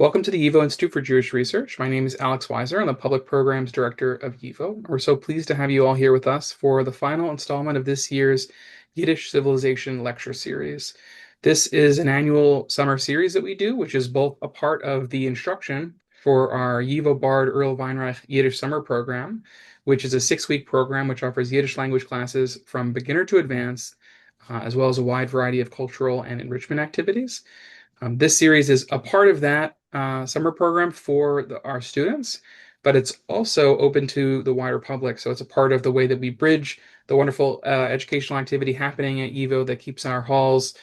Welcome to the YIVO Institute for Jewish Research. My name is Alex Weiser. I'm the Public Programs Director of YIVO. We're so pleased to have you all here with us for the final installment of this year's Yiddish Civilization Lecture Series. This is an annual summer series that we do, which is both a part of the instruction for our YIVO Bard Earl Weinreich Yiddish Summer Program, which is a 6-week program which offers Yiddish language classes from beginner to advanced, as well as a wide variety of cultural and enrichment activities. This series is a part of that summer program for our students, but it's also open to the wider public. So it's a part of the way that we bridge the wonderful educational activity happening at YIVO that keeps our halls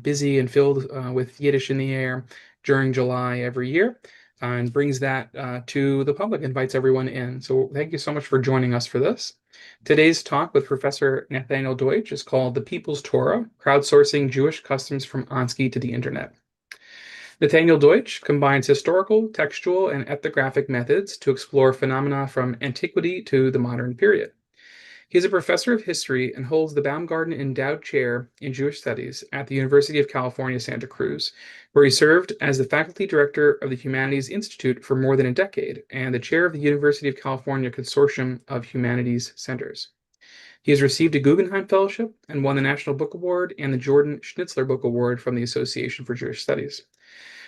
busy and filled with Yiddish in the air during July every year, and brings that to the public, invites everyone in. So thank you so much for joining us for this. Today's talk with Professor Nathaniel Deutsch is called The People's Torah, Crowdsourcing Jewish Customs from Ansky to the Internet. Nathaniel Deutsch combines historical, textual, and ethnographic methods to explore phenomena from antiquity to the modern period. He is a professor of history and holds the Baumgarten Endowed Chair in Jewish Studies at the University of California, Santa Cruz, where he served as the faculty director of the Humanities Institute for more than a decade and the chair of the University of California Consortium of Humanities Centers. He has received a Guggenheim Fellowship and won the National Book Award and the Jordan Schnitzer Book Award from the Association for Jewish Studies.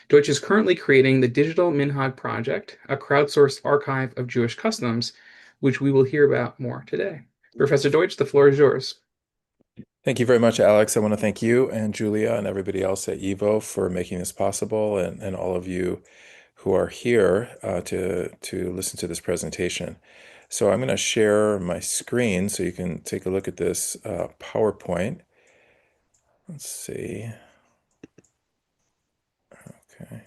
Deutsch is currently creating the Digital Minhag Project, a crowdsourced archive of Jewish customs, which we will hear about more today. Professor Deutsch, the floor is yours. Thank you very much, Alex. I want to thank you and Julia and everybody else at YIVO for making this possible, and all of you who are here to listen to this presentation. So I'm going to share my screen so you can take a look at this PowerPoint. Let's see. Okay.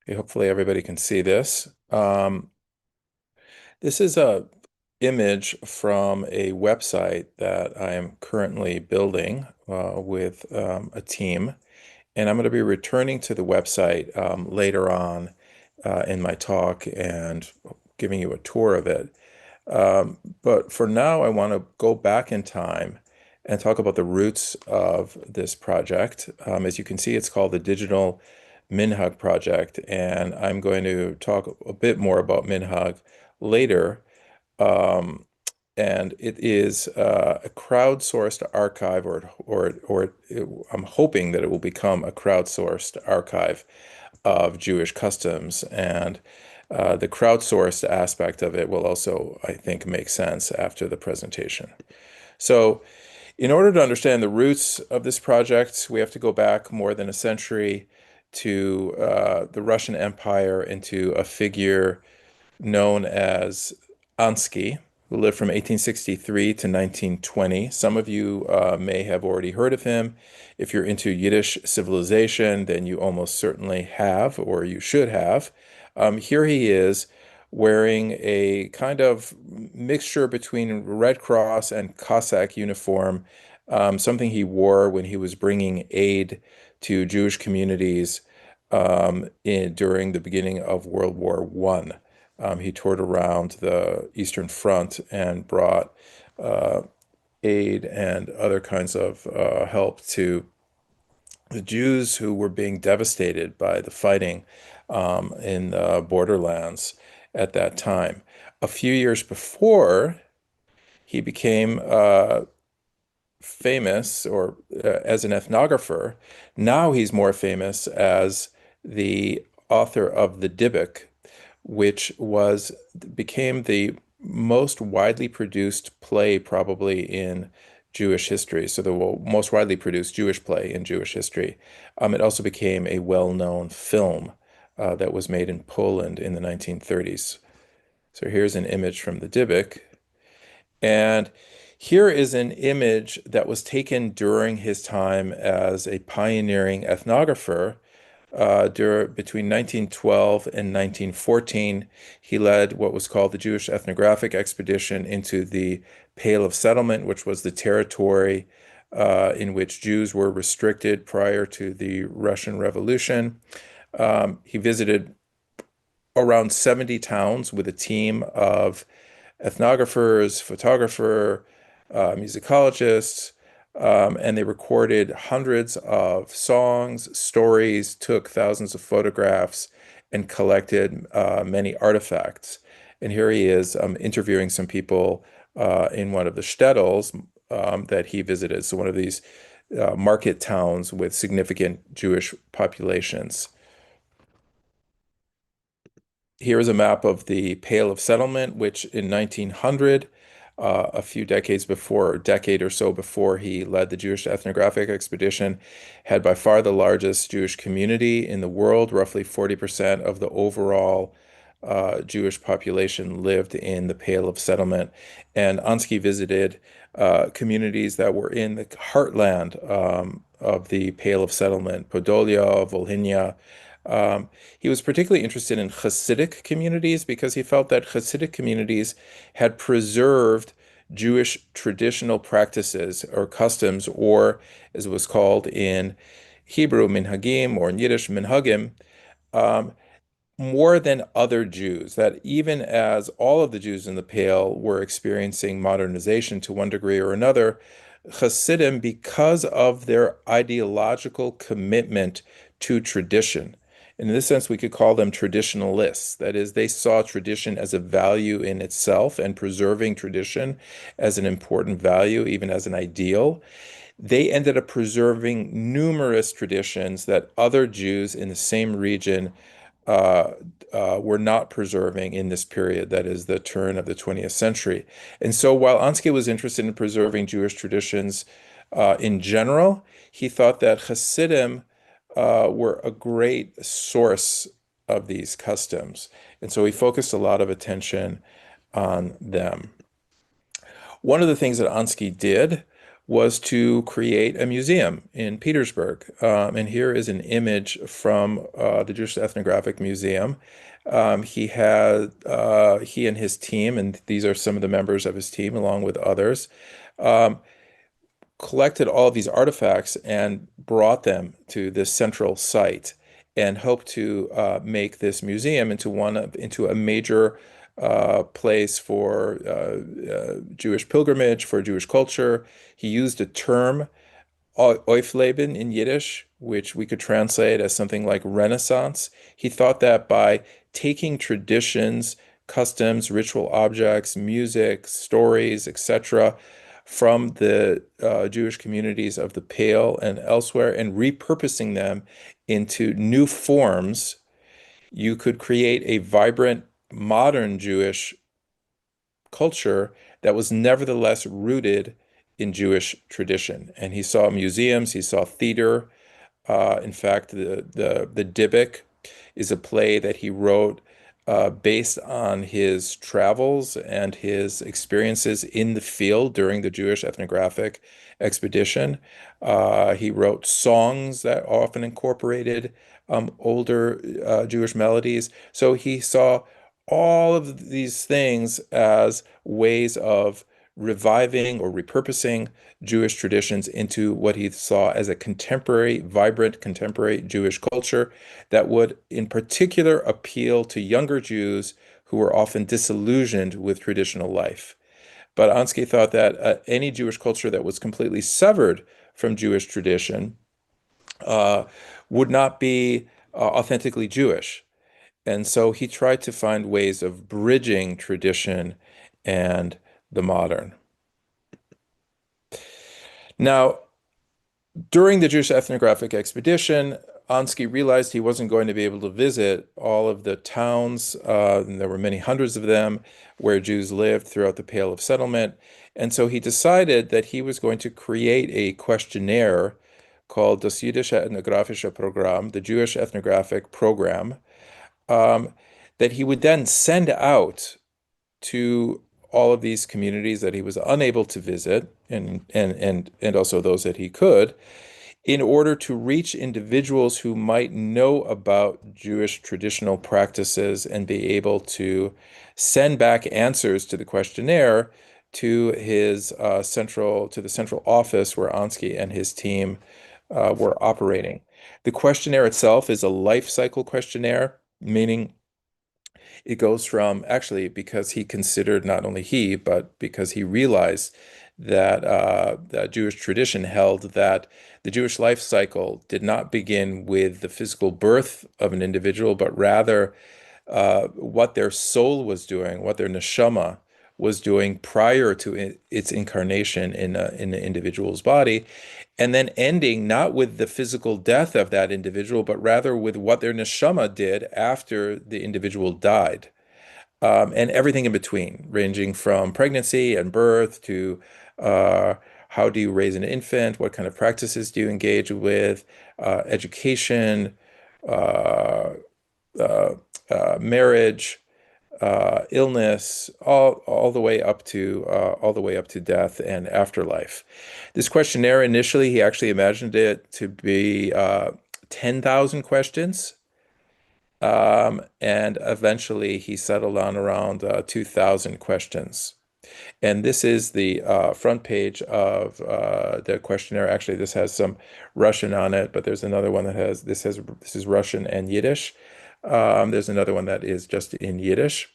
Okay, hopefully everybody can see this. This is a image from a website that I am currently building with a team. And I'm going to be returning to the website later on in my talk and giving you a tour of it. But for now, I want to go back in time and talk about the roots of this project. As you can see, it's called the Digital Minhag Project, and I'm going to talk a bit more about Minhag later. And it is a crowdsourced archive, I'm hoping that it will become a crowdsourced archive of Jewish customs. And the crowdsourced aspect of it will also, I think, make sense after the presentation. So in order to understand the roots of this project, we have to go back more than a century to the Russian Empire and to a figure known as Ansky, who lived from 1863 to 1920. Some of you may have already heard of him. If you're into Yiddish civilization, then you almost certainly have, or you should have. Here he is wearing a kind of mixture between Red Cross and Cossack uniform, something he wore when he was bringing aid to Jewish communities during the beginning of World War I. He toured around the Eastern Front and brought aid and other kinds of help to the Jews who were being devastated by the fighting in the borderlands at that time. A few years before, he became famous or as an ethnographer. Now he's more famous as the author of the Dybbuk, which became the most widely produced play probably in Jewish history. So the most widely produced Jewish play in Jewish history. It also became a well-known film that was made in Poland in the 1930s. So here's an image from the Dybbuk. And here is an image that was taken during his time as a pioneering ethnographer. Between 1912 and 1914, he led what was called the Jewish ethnographic expedition into the Pale of Settlement, which was the territory in which Jews were restricted prior to the Russian Revolution. He visited around 70 towns with a team of ethnographers, musicologists, And they recorded hundreds of songs, stories, took thousands of photographs, and collected many artifacts. And here he is interviewing some people in one of the shtetls that he visited. So one of these market towns with significant Jewish populations. Here is a map of the Pale of Settlement, which in 1900, a few decades before, a decade or so before he led the Jewish ethnographic expedition, had by far the largest Jewish community in the world. Roughly 40% of the overall Jewish population lived in the Pale of Settlement. And Ansky visited communities that were in the heartland of the Pale of Settlement, Podolia, Volhynia. He was particularly interested in Hasidic communities because he felt that Hasidic communities had preserved Jewish traditional practices or customs, or as it was called in Hebrew, minhagim, or in Yiddish, minhagim, um, more than other Jews, that even as all of the Jews in the Pale were experiencing modernization to one degree or another, Hasidim, because of their ideological commitment to tradition, in this sense, we could call them traditionalists. That is, they saw tradition as a value in itself and preserving tradition as an important value, even as an ideal. They ended up preserving numerous traditions that other Jews in the same region uh, were not preserving in this period, that is the turn of the 20th century. And so while Ansky was interested in preserving Jewish traditions in general, he thought that Hasidim were a great source of these customs. And so he focused a lot of attention on them. One of the things that Ansky did was to create a museum in Petersburg. And here is an image from the Jewish Ethnographic Museum. He and his team, and these are some of the members of his team, along with others, um, collected all of these artifacts and brought them to this central site and hoped to make this museum into a major place for Jewish pilgrimage, for Jewish culture. He used a term, Aufleben in Yiddish, which we could translate as something like Renaissance. He thought that by taking traditions, customs, ritual objects, music, stories, etc., from the Jewish communities of the Pale and elsewhere and repurposing them into new forms, you could create a vibrant modern Jewish culture that was nevertheless rooted in Jewish tradition. And he saw museums, he saw theater. In fact, the Dybbuk is a play that he wrote based on his travels and his experiences in the field during the Jewish ethnographic expedition. He wrote songs that often incorporated older Jewish melodies. So he saw all of these things as ways of reviving or repurposing Jewish traditions into what he saw as a contemporary, vibrant contemporary Jewish culture that would, in particular, appeal to younger Jews who were often disillusioned with traditional life. But Ansky thought that any Jewish culture that was completely severed from Jewish tradition uh, would not be authentically Jewish. And so he tried to find ways of bridging tradition and the modern. Now, during the Jewish ethnographic expedition, Ansky realized he wasn't going to be able to visit all of the towns, and there were many hundreds of them, where Jews lived throughout the Pale of Settlement. And so he decided that he was going to create a questionnaire called Das Jüdische Ethnographische Programm, the Jewish Ethnographic Program, um, that he would then send out to all of these communities that he was unable to visit, and also those that he could, in order to reach individuals who might know about Jewish traditional practices and be able to send back answers to the questionnaire to his to the central office where Ansky and his team were operating. The questionnaire itself is a life cycle questionnaire, meaning it goes from, actually, because he considered, not only he, but because he realized that Jewish tradition held that the Jewish life cycle did not begin with the physical birth of an individual, but rather what their soul was doing, what their neshama was doing prior to its incarnation in the individual's body, and then ending not with the physical death of that individual, but rather with what their neshama did after the individual died. And everything in between, ranging from pregnancy and birth to how do you raise an infant, what kind of practices do you engage with, education, uh, uh, marriage, illness, all the way up to death and afterlife. This questionnaire initially, he actually imagined it to be 10,000 questions. And eventually he settled on around 2,000 questions. And this is the front page of the questionnaire. Actually, this has some Russian on it, but there's another one that this is Russian and Yiddish. There's another one that is just in Yiddish.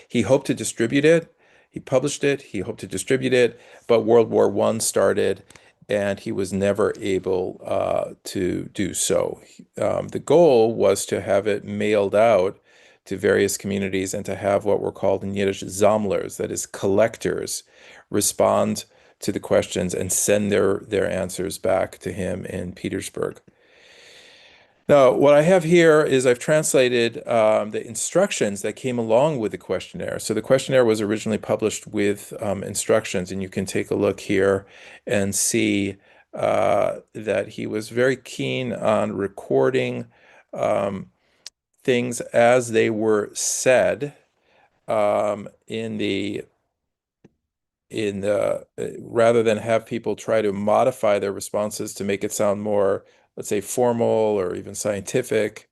He hoped to distribute it. He published it. He hoped to distribute it, but World War I started, and he was never able to do so. The goal was to have it mailed out to various communities and to have what were called in Yiddish Sammlers, that is, collectors, respond to the questions and send their answers back to him in Petersburg. Now, what I have here is I've translated the instructions that came along with the questionnaire. So the questionnaire was originally published with instructions, and you can take a look here and see that he was very keen on recording things as they were said in the rather than have people try to modify their responses to make it sound more, let's say, formal or even scientific.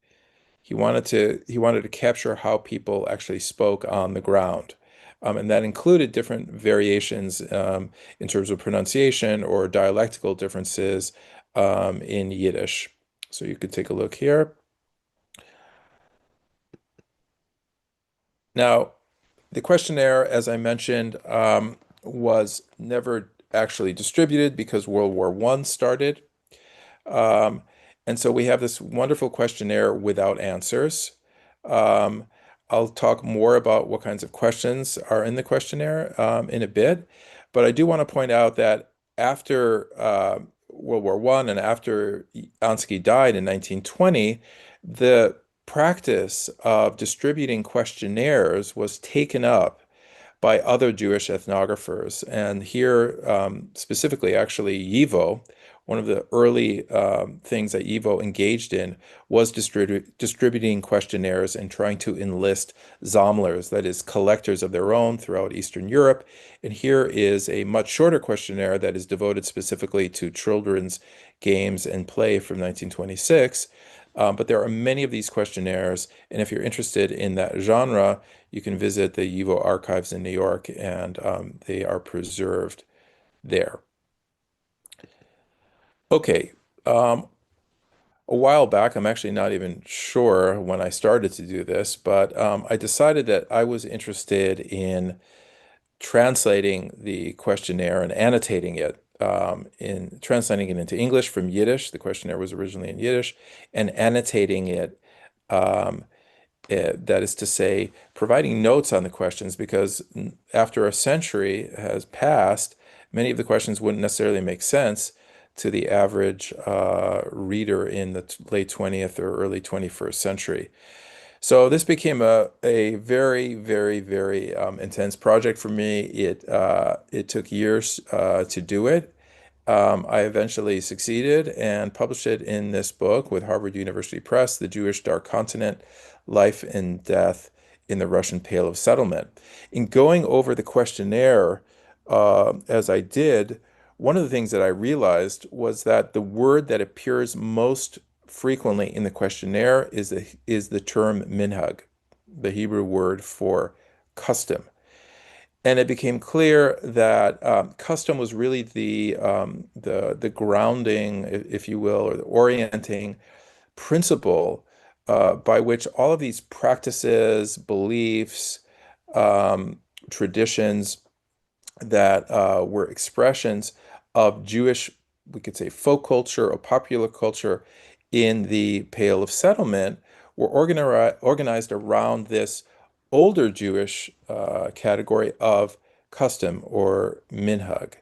He wanted to capture how people actually spoke on the ground. And that included different variations in terms of pronunciation or dialectical differences in Yiddish. So you could take a look here. Now, the questionnaire, as I mentioned, was never actually distributed because World War I started. Um, and so we have this wonderful questionnaire without answers. Um, I'll talk more about what kinds of questions are in the questionnaire in a bit, but I do want to point out that after World War I and after Ansky died in 1920, the practice of distributing questionnaires was taken up by other Jewish ethnographers. And here, specifically, actually, YIVO, one of the early things that YIVO engaged in was distributing questionnaires and trying to enlist Sammlers, that is, collectors of their own throughout Eastern Europe. And here is a much shorter questionnaire that is devoted specifically to children's games and play from 1926. But there are many of these questionnaires, and if you're interested in that genre, you can visit the YIVO archives in New York, and they are preserved there. Okay, a while back, I'm actually not even sure when I started to do this, but I decided that I was interested in translating the questionnaire and annotating it, in translating it into English from Yiddish. The questionnaire was originally in Yiddish, and annotating it. Um, that is to say, providing notes on the questions, because after a century has passed, many of the questions wouldn't necessarily make sense to the average reader in the late 20th or early 21st century. So this became a very, very, very intense project for me. It took years to do it. I eventually succeeded and published it in this book with Harvard University Press, The Jewish Dark Continent, Life and Death in the Russian Pale of Settlement. In going over the questionnaire, as I did, one of the things that I realized was that the word that appears most frequently in the questionnaire is the term minhag, the Hebrew word for custom. And it became clear that custom was really the grounding, if you will, or the orienting principle by which all of these practices, beliefs, traditions that were expressions of Jewish, we could say, folk culture or popular culture in the Pale of Settlement were organized around this older Jewish category of custom or minhag.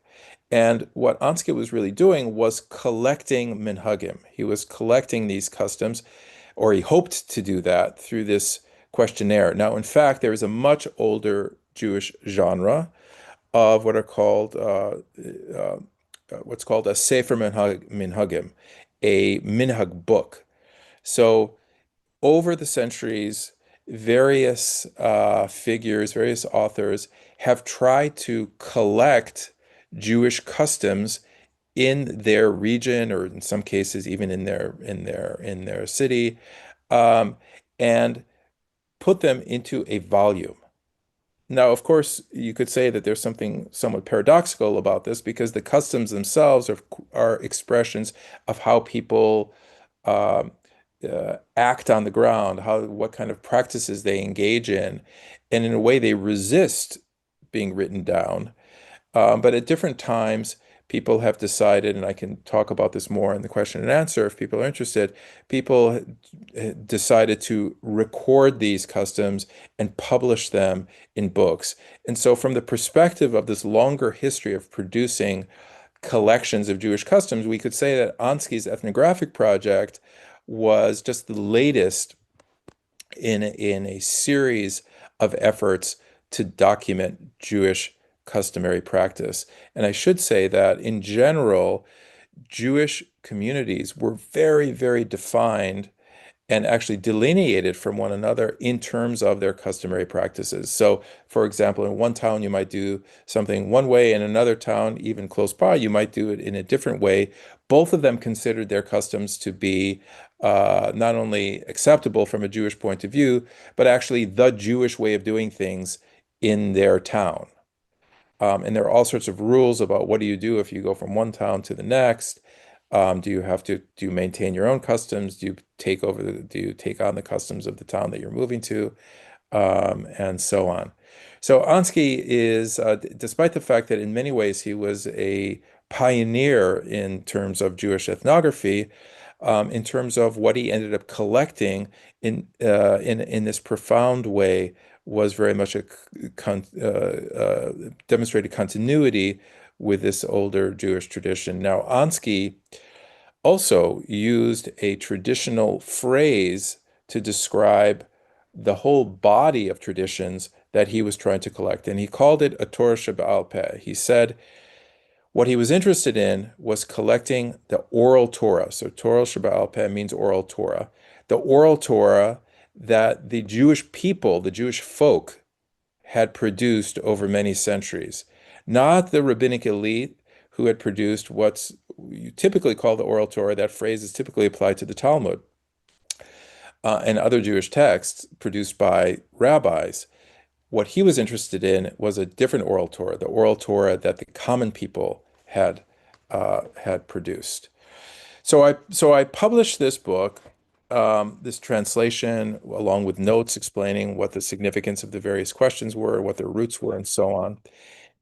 And what Ansky was really doing was collecting minhagim. He was collecting these customs, or he hoped to do that through this questionnaire. Now, in fact, there is a much older Jewish genre of what are called what's called a Sefer Minhagim, a minhag book. So over the centuries, various figures, various authors have tried to collect Jewish customs in their region, or in some cases even in their city, um, and put them into a volume. Now, of course, you could say that there's something somewhat paradoxical about this because the customs themselves are expressions of how people um, act on the ground, what kind of practices they engage in, and in a way they resist being written down. But at different times, people have decided, and I can talk about this more in the question and answer if people are interested, people decided to record these customs and publish them in books. And so, from the perspective of this longer history of producing collections of Jewish customs, we could say that Ansky's ethnographic project was just the latest in a series of efforts to document Jewish customary practice. And I should say that in general, Jewish communities were very, very defined and actually delineated from one another in terms of their customary practices. So, for example, in one town, you might do something one way, in another town, even close by, you might do it in a different way. Both of them considered their customs to be not only acceptable from a Jewish point of view, but actually the Jewish way of doing things in their town. And there are all sorts of rules about what do you do if you go from one town to the next. Do you maintain your own customs? Do you take on the customs of the town that you're moving to? And so on. So Ansky is, despite the fact that in many ways he was a pioneer in terms of Jewish ethnography, in terms of what he ended up collecting in this profound way was very much a demonstrated continuity with this older Jewish tradition. Now, Ansky also used a traditional phrase to describe the whole body of traditions that he was trying to collect, and he called it a Torah Sheba'al Peh. He said what he was interested in was collecting the oral Torah. So Torah Sheba'al Peh means oral Torah. The oral Torah that the Jewish people, the Jewish folk, had produced over many centuries, not the rabbinic elite who had produced what's you typically call the oral Torah. That phrase is typically applied to the Talmud and other Jewish texts produced by rabbis. What he was interested in was a different oral Torah, the oral Torah that the common people had produced. So I published this book, this translation, along with notes explaining what the significance of the various questions were, what their roots were, and so on.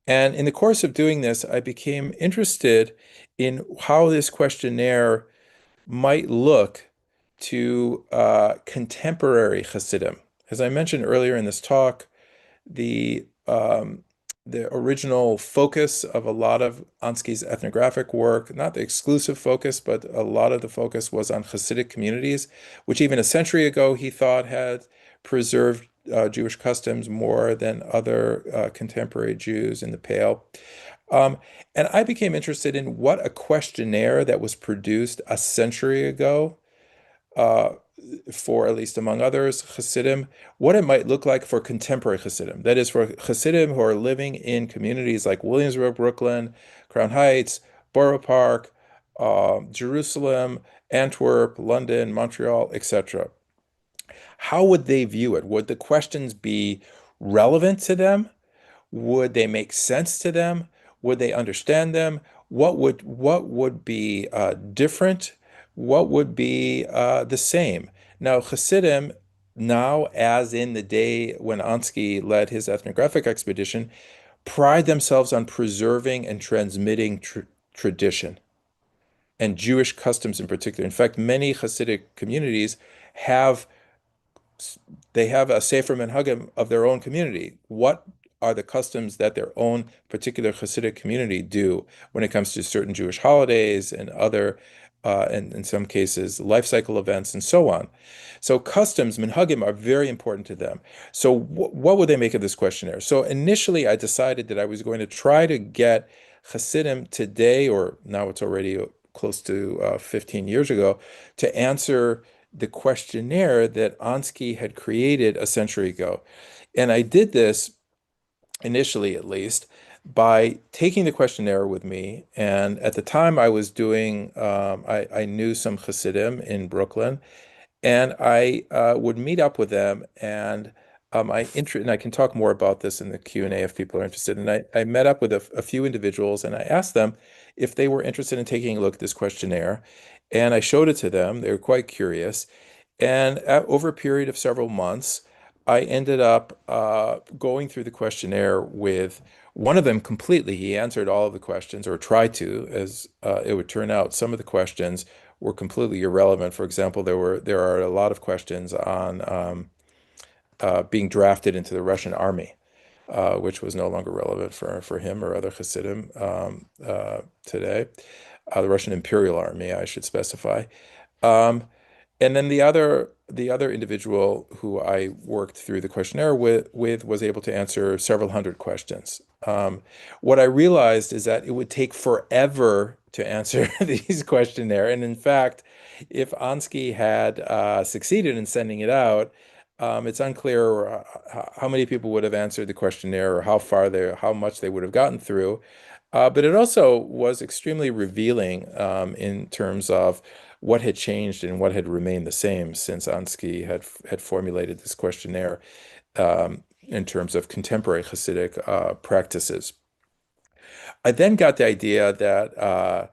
And in the course of doing this, I became interested in how this questionnaire might look to contemporary Hasidim. As I mentioned earlier in this talk, the um, the original focus of a lot of Ansky's ethnographic work, not the exclusive focus, but a lot of the focus was on Hasidic communities, which even a century ago he thought had preserved Jewish customs more than other contemporary Jews in the Pale. Um, and I became interested in what a questionnaire that was produced a century ago uh, for, at least among others, Hasidim, what it might look like for contemporary Hasidim. That is, for Hasidim who are living in communities like Williamsburg, Brooklyn, Crown Heights, Borough Park, Jerusalem, Antwerp, London, Montreal, etc. How would they view it? Would the questions be relevant to them? Would they make sense to them? Would they understand them? What would be different? What would be the same? Now, Hasidim, now as in the day when Ansky led his ethnographic expedition, pride themselves on preserving and transmitting tradition and Jewish customs in particular. In fact, many Hasidic communities have they have a Sefer Minhagim of their own community. What are the customs that their own particular Hasidic community do when it comes to certain Jewish holidays and other, and in some cases, life cycle events and so on? So customs, minhagim, are very important to them. So what would they make of this questionnaire? So initially, I decided that I was going to try to get Hasidim today, or now it's already close to 15 years ago, to answer the questionnaire that Ansky had created a century ago. And I did this initially, at least, by taking the questionnaire with me. And at the time, I was doing, I knew some Hasidim in Brooklyn, and I would meet up with them, and and I can talk more about this in the Q&A if people are interested. And I met up with a few individuals, and I asked them if they were interested in taking a look at this questionnaire, and I showed it to them. They were quite curious, and over a period of several months, I ended up going through the questionnaire with one of them completely. He answered all of the questions, or tried to, as it would turn out. Some of the questions were completely irrelevant. For example, there are a lot of questions on being drafted into the Russian army, which was no longer relevant for him or other Hasidim today. The Russian Imperial Army, I should specify. Um, and then the other individual who I worked through the questionnaire with was able to answer several hundred questions. What I realized is that it would take forever to answer these questionnaire. And in fact, if Ansky had succeeded in sending it out, it's unclear how many people would have answered the questionnaire or how much they would have gotten through. But it also was extremely revealing in terms of what had changed and what had remained the same since Ansky had formulated this questionnaire in terms of contemporary Hasidic practices. I then got the idea that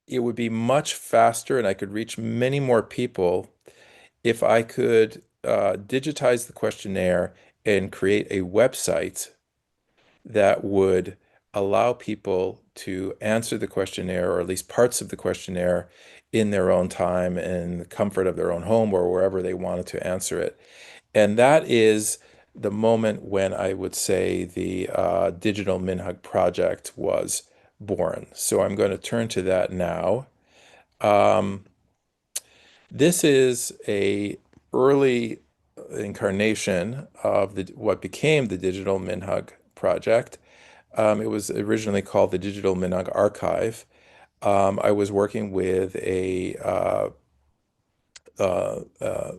it would be much faster and I could reach many more people if I could digitize the questionnaire and create a website that would allow people to answer the questionnaire, or at least parts of the questionnaire, in their own time and the comfort of their own home or wherever they wanted to answer it. And that is the moment when I would say the Digital Minhag Project was born. So I'm going to turn to that now. Um, this is a early incarnation of what became the Digital Minhag Project. It was originally called the Digital Minhag Archive. I was working with a uh, uh,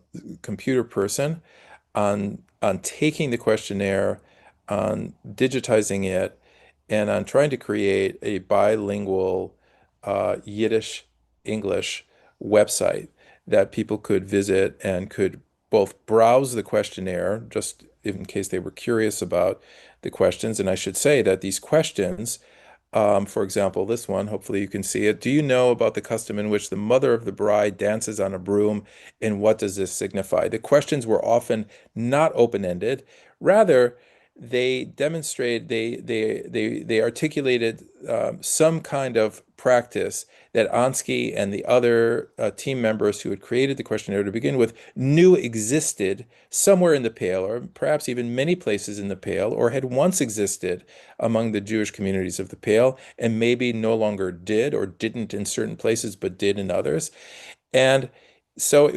computer person on taking the questionnaire, on digitizing it, and on trying to create a bilingual Yiddish English website that people could visit and could both browse the questionnaire just in case they were curious about the questions. And I should say that these questions, for example, this one, hopefully you can see it. Do you know about the custom in which the mother of the bride dances on a broom, and what does this signify? The questions were often not open-ended. Rather, they demonstrate, they articulated some kind of practice that Ansky and the other team members who had created the questionnaire to begin with knew existed somewhere in the Pale, or perhaps even many places in the Pale, or had once existed among the Jewish communities of the Pale, and maybe no longer did or didn't in certain places, but did in others. And so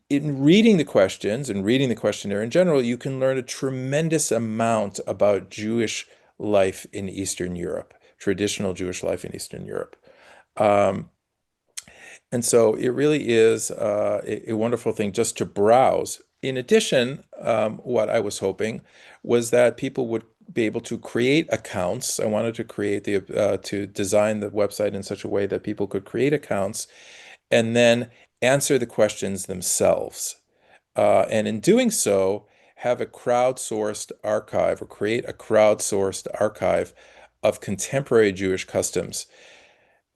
in reading the questions and reading the questionnaire in general, you can learn a tremendous amount about Jewish life in Eastern Europe, traditional Jewish life in Eastern Europe. Um, and so it really is a wonderful thing just to browse. In addition, what I was hoping was that people would be able to create accounts. I wanted to to design the website in such a way that people could create accounts and then answer the questions themselves. And in doing so, have a crowdsourced archive, or create a crowdsourced archive of contemporary Jewish customs.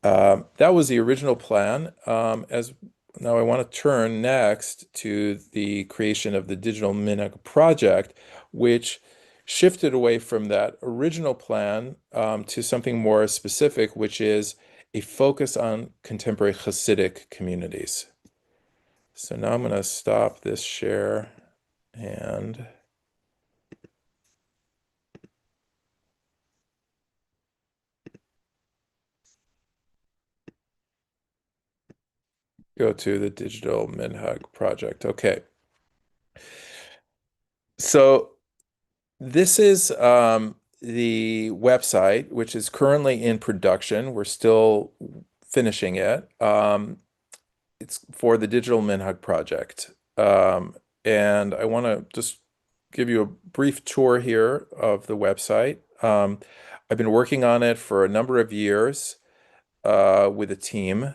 That was the original plan. As now, I want to turn next to the creation of the Digital Minhag Project, which shifted away from that original plan to something more specific, which is a focus on contemporary Hasidic communities. So now I'm going to stop this share and go to the Digital Minhag Project. Okay. So this is the website, which is currently in production. We're still finishing it. It's for the Digital Minhag Project. And I want to just give you a brief tour here of the website. I've been working on it for a number of years with a team.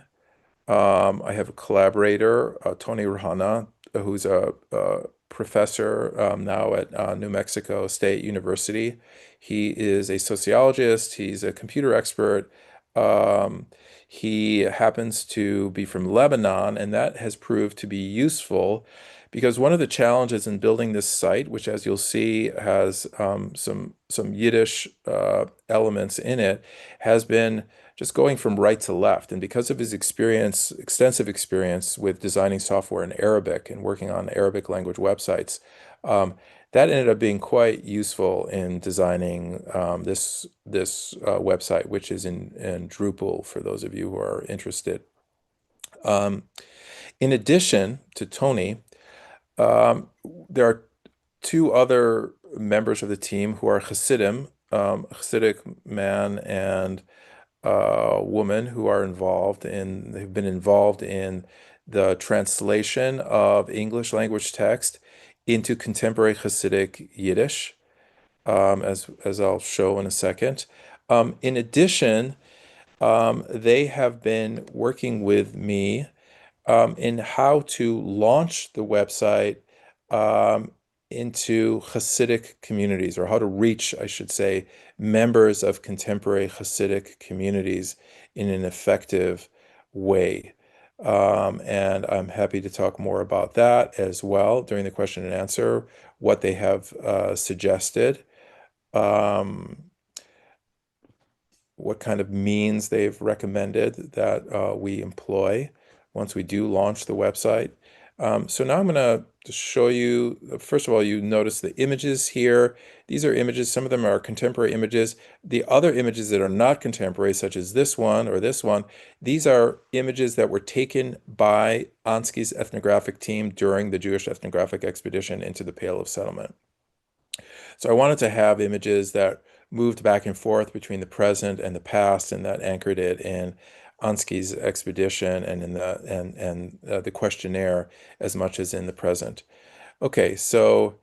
I have a collaborator, Tony Rahana, who's a professor now at New Mexico State University. He is a sociologist, he's a computer expert. Um, he happens to be from Lebanon, and that has proved to be useful because one of the challenges in building this site, which as you'll see has some Yiddish elements in it, has been just going from right to left. And because of his experience, extensive experience with designing software in Arabic and working on Arabic language websites, that ended up being quite useful in designing this website, which is in Drupal for those of you who are interested. Um, in addition to Tony, um, there are two other members of the team who are Hasidim, Hasidic man and woman who are they've been involved in the translation of English language text into contemporary Hasidic Yiddish, as I'll show in a second. In addition, they have been working with me in how to launch the website um, into Hasidic communities, or how to reach, I should say, members of contemporary Hasidic communities in an effective way. And I'm happy to talk more about that as well during the question and answer, what they have suggested. Um, what kind of means they've recommended that we employ once we do launch the website. So now I'm going to show you, first of all, you notice the images here. These are images, some of them are contemporary images. The other images that are not contemporary, such as this one or this one, these are images that were taken by Ansky's ethnographic team during the Jewish ethnographic expedition into the Pale of Settlement. So I wanted to have images that moved back and forth between the present and the past, and that anchored it in Ansky's expedition and in the questionnaire as much as in the present. Okay, so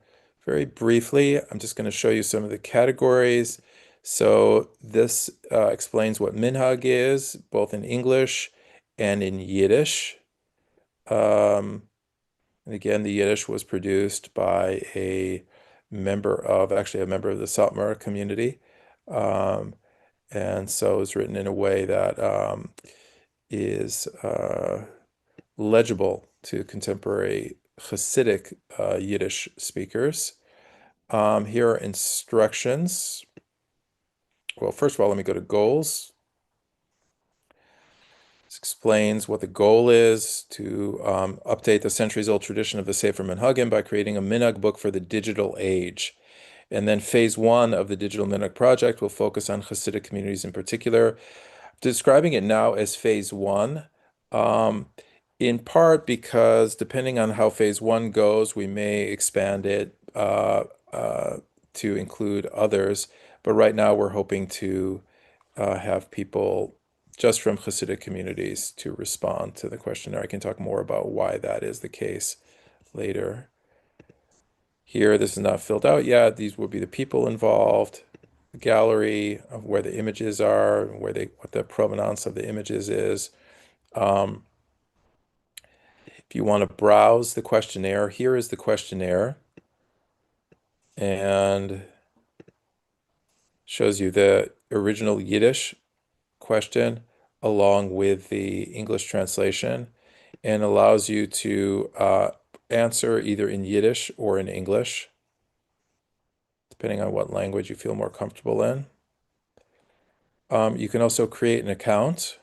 very briefly, I'm just going to show you some of the categories. So this explains what minhag is, both in English and in Yiddish. Um, and again, the Yiddish was produced by actually a member of the Satmar community. Um, and so it's written in a way that is legible to contemporary Hasidic Yiddish speakers. Here are instructions. Well, first of all, let me go to goals. This explains what the goal is to update the centuries-old tradition of the Sefer Minhagim by creating a minhag book for the digital age. And then phase one of the Digital Minhag Project will focus on Hasidic communities in particular, describing it now as phase one, um, in part because depending on how phase one goes, we may expand it to include others. But right now, we're hoping to have people just from Hasidic communities to respond to the questionnaire. I can talk more about why that is the case later. Here, this is not filled out yet. These will be the people involved, the gallery of where the images are, what the provenance of the images is. If you want to browse the questionnaire, here is the questionnaire, and shows you the original Yiddish question along with the English translation, and allows you to answer either in Yiddish or in English. depending on what language you feel more comfortable in. You can also create an account.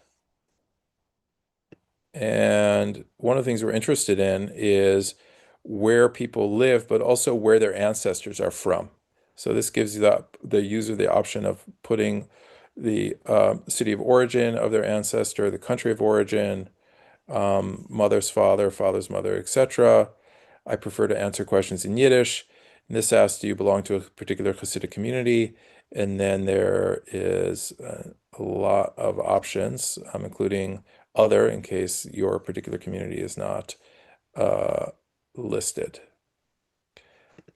And one of the things we're interested in is where people live, but also where their ancestors are from. So this gives the user the option of putting the city of origin of their ancestor, the country of origin, mother's father, father's mother, etc. I prefer to answer questions in Yiddish. And this asks, do you belong to a particular Hasidic community? And then there is a lot of options, including other, in case your particular community is not uh, listed.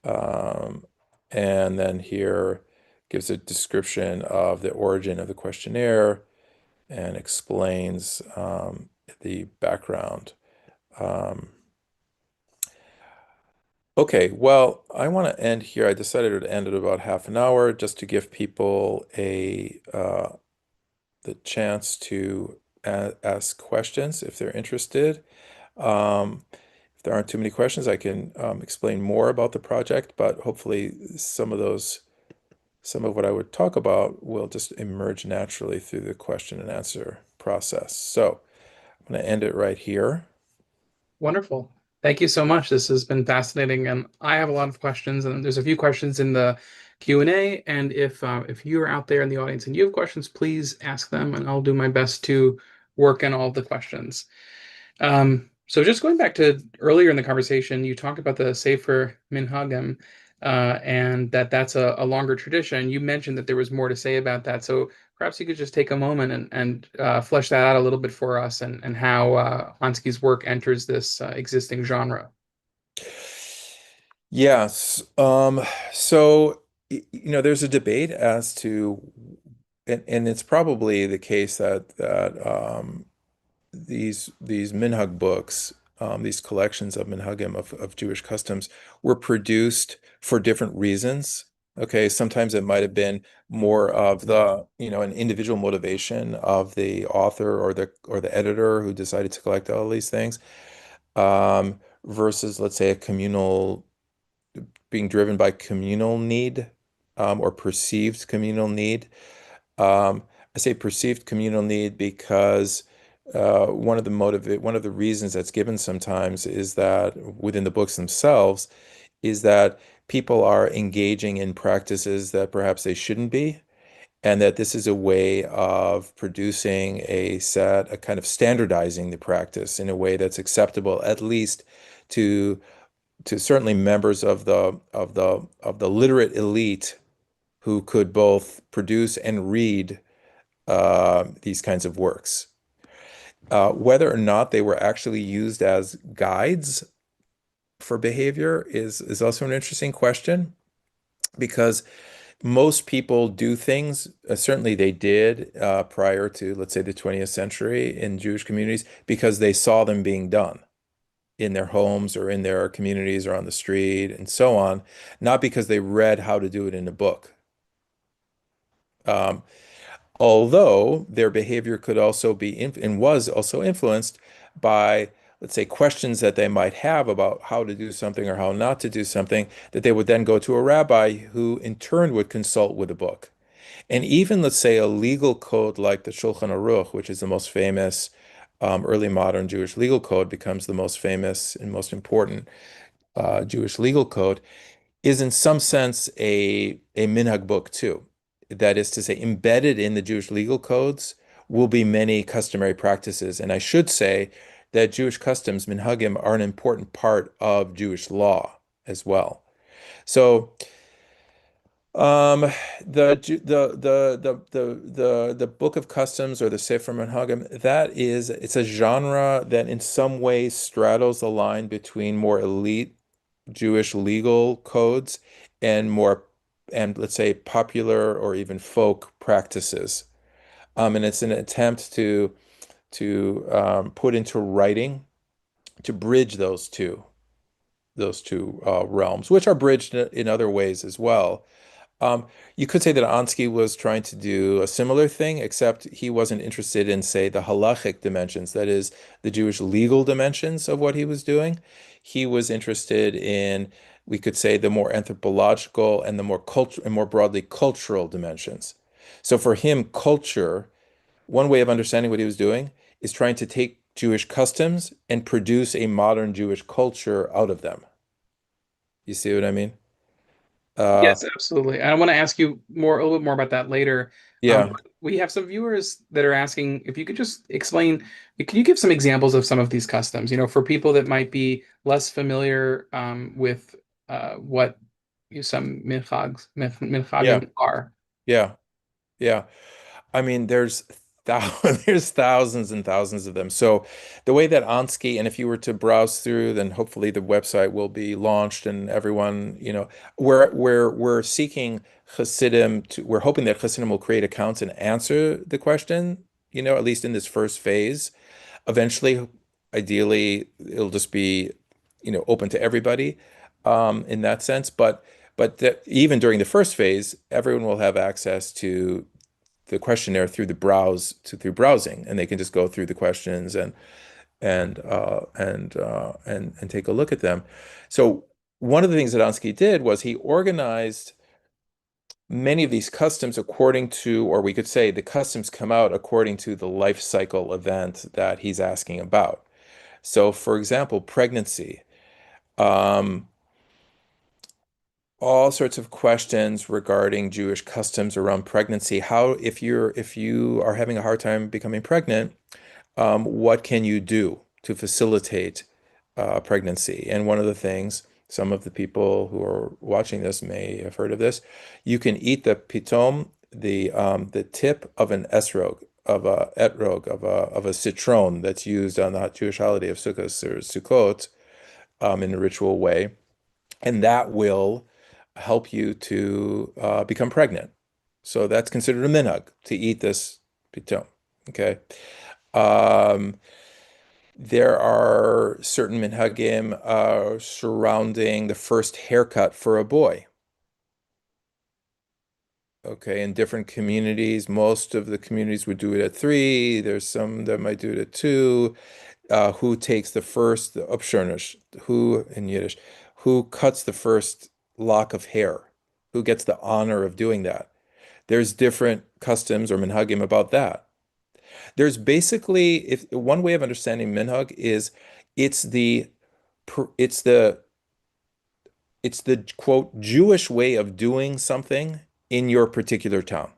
Um, and then here gives a description of the origin of the questionnaire and explains the background. Um, Okay, well, I want to end here. I decided to end at about half an hour just to give people the chance to ask questions if they're interested. If there aren't too many questions, I can explain more about the project, but hopefully some of what I would talk about will just emerge naturally through the question and answer process. So I'm going to end it right here. Wonderful. Thank you so much. This has been fascinating, and I have a lot of questions, and there's a few questions in the Q&A. And if you are out there in the audience and you have questions, please ask them, and I'll do my best to work in all of the questions. So just going back to earlier in the conversation, you talked about the Sefer Minhagim, and that's a longer tradition. You mentioned that there was more to say about that. So perhaps you could just take a moment and flesh that out a little bit for us and how Hansky's work enters this existing genre. Yes. So, there's a debate as to, and it's probably the case that these minhag books, these collections of minhagim of Jewish customs, were produced for different reasons. Okay, sometimes it might have been more of an individual motivation of the author or the editor who decided to collect all these things, versus, let's say, a communal being driven by communal need, or perceived communal need. I say perceived communal need because one of the reasons that's given sometimes is that within the books themselves is that people are engaging in practices that perhaps they shouldn't be, and that this is a way of producing a kind of standardizing the practice in a way that's acceptable, at least to certainly members of the literate elite who could both produce and read these kinds of works. Whether or not they were actually used as guides for behavior is also an interesting question, because most people do things, certainly they did prior to, let's say, the 20th century in Jewish communities, because they saw them being done in their homes or in their communities or on the street and so on, not because they read how to do it in a book. Um, Although their behavior could also be and was also influenced by, let's say, questions that they might have about how to do something or how not to do something, that they would then go to a rabbi who in turn would consult with a book. And even, let's say, a legal code like the Shulchan Aruch, which is the most famous early modern Jewish legal code, becomes the most famous and most important Jewish legal code, is in some sense a minhag book too. That is to say, embedded in the Jewish legal codes will be many customary practices. And I should say that Jewish customs, minhagim, are an important part of Jewish law as well. So um, the Book of Customs, or the Sefer Minhagim, it's a genre that in some ways straddles the line between more elite Jewish legal codes and let's say popular or even folk practices. And it's an attempt to put into writing, to bridge those two realms, which are bridged in other ways as well. Um, you could say that Ansky was trying to do a similar thing, except he wasn't interested in, say, the halachic dimensions, that is, the Jewish legal dimensions of what he was doing. He was interested in we could say the more anthropological and the more culture and more broadly cultural dimensions. So for him, culture, one way of understanding what he was doing is trying to take Jewish customs and produce a modern Jewish culture out of them. You see what I mean? Uh, Yes, absolutely. I want to ask you more, a little bit more about that later. yeah, We have some viewers that are asking if you could just explain, can you give some examples of some of these customs, for people that might be less familiar with what some yeah, minhagim are? yeah, yeah. I mean, there's there's thousands and thousands of them. So the way that Ansky, and if you were to browse through, then hopefully the website will be launched and everyone, we're seeking Hasidim to, we're hoping that Hasidim will create accounts and answer the question, at least in this first phase. Eventually, ideally, it'll just be, open to everybody, in that sense. But that even during the first phase, everyone will have access to the questionnaire through browsing, and they can just go through the questions and take a look at them. So one of the things that Ansky did was he organized many of these customs according to, or we could say the customs come out according to the life cycle event that he's asking about. So, for example, pregnancy. Um, all sorts of questions regarding Jewish customs around pregnancy. How, if you are having a hard time becoming pregnant, what can you do to facilitate pregnancy? And one of the things, some of the people who are watching this may have heard of this. You can eat the pitom, the tip of an esrog, of a etrog, of a citron that's used on the Jewish holiday of Sukkot or Sukkot, in a ritual way, and that will help you to become pregnant. So that's considered a minhag to eat this pitom. Okay. Um, there are certain minhagim surrounding the first haircut for a boy. Okay, in different communities, most of the communities would do it at 3. There's some that might do it at 2. Who takes the first, the Upshurnish, who in Yiddish, who cuts the first lock of hair? Who gets the honor of doing that? There's different customs or minhagim about that. There's basically, if one way of understanding minhag is it's the it's the it's the quote Jewish way of doing something in your particular town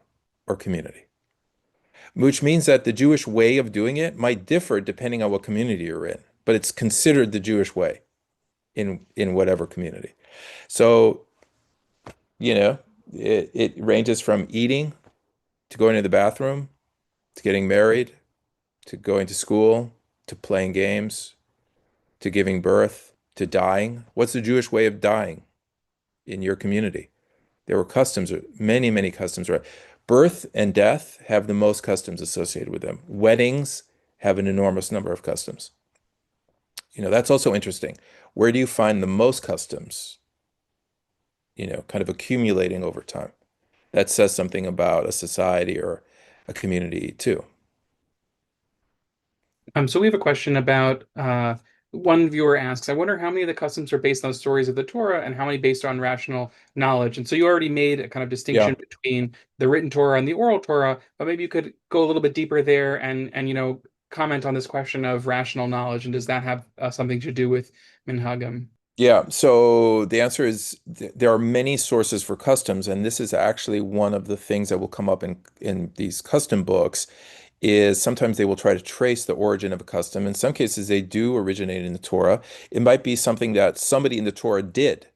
or community, which means that the Jewish way of doing it might differ depending on what community you're in, but it's considered the Jewish way in whatever community. So, it ranges from eating to going to the bathroom to getting married to going to school to playing games to giving birth to dying. What's the Jewish way of dying in your community? There were customs, many, many customs, right? Birth and death have the most customs associated with them. Weddings have an enormous number of customs. That's also interesting. Where do you find the most customs, kind of accumulating over time? That says something about a society or a community too. So we have a question about one viewer asks, I wonder how many of the customs are based on stories of the Torah and how many based on rational knowledge. And so you already made a kind of Yeah. distinction between the written Torah and the oral Torah, but maybe you could go a little bit deeper there and comment on this question of rational knowledge. And does that have something to do with minhagim? Yeah, so the answer is there are many sources for customs, and this is actually one of the things that will come up in these custom books is sometimes they will try to trace the origin of a custom. In some cases, they do originate in the Torah. It might be something that somebody in the Torah did,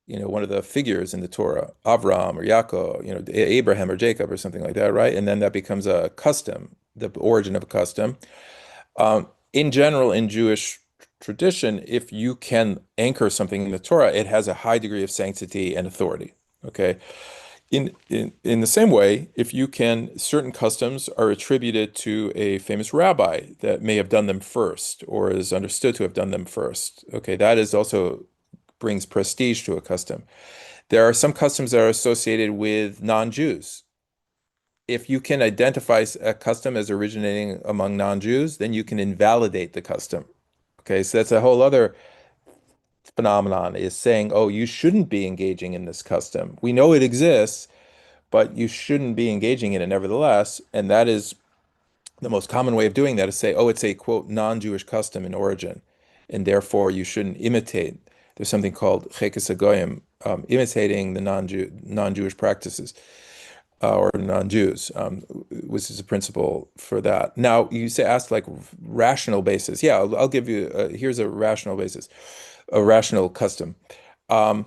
one of the figures in the Torah, Avram or Yaakov, Abraham or Jacob or something like that, right? And then that becomes a custom, the origin of a custom. In general, in Jewish tradition, if you can anchor something in the Torah, it has a high degree of sanctity and authority. Okay. In the same way, if you can, certain customs are attributed to a famous rabbi that may have done them first or is understood to have done them first. Okay, that is also brings prestige to a custom. There are some customs that are associated with non-Jews. If you can identify a custom as originating among non-Jews, then you can invalidate the custom. Okay, so that's a whole other phenomenon is saying, oh, you shouldn't be engaging in this custom. We know it exists, but you shouldn't be engaging in it nevertheless. And that is the most common way of doing that is say, oh, it's a quote non-Jewish custom in origin, and therefore you shouldn't imitate. There's something called chekes hagoyim, imitating the non-Jewish practices or non-Jews, which is a principle for that. Now you say ask like rational basis. Yeah, I'll give you. Here's a rational basis, a rational custom. Um,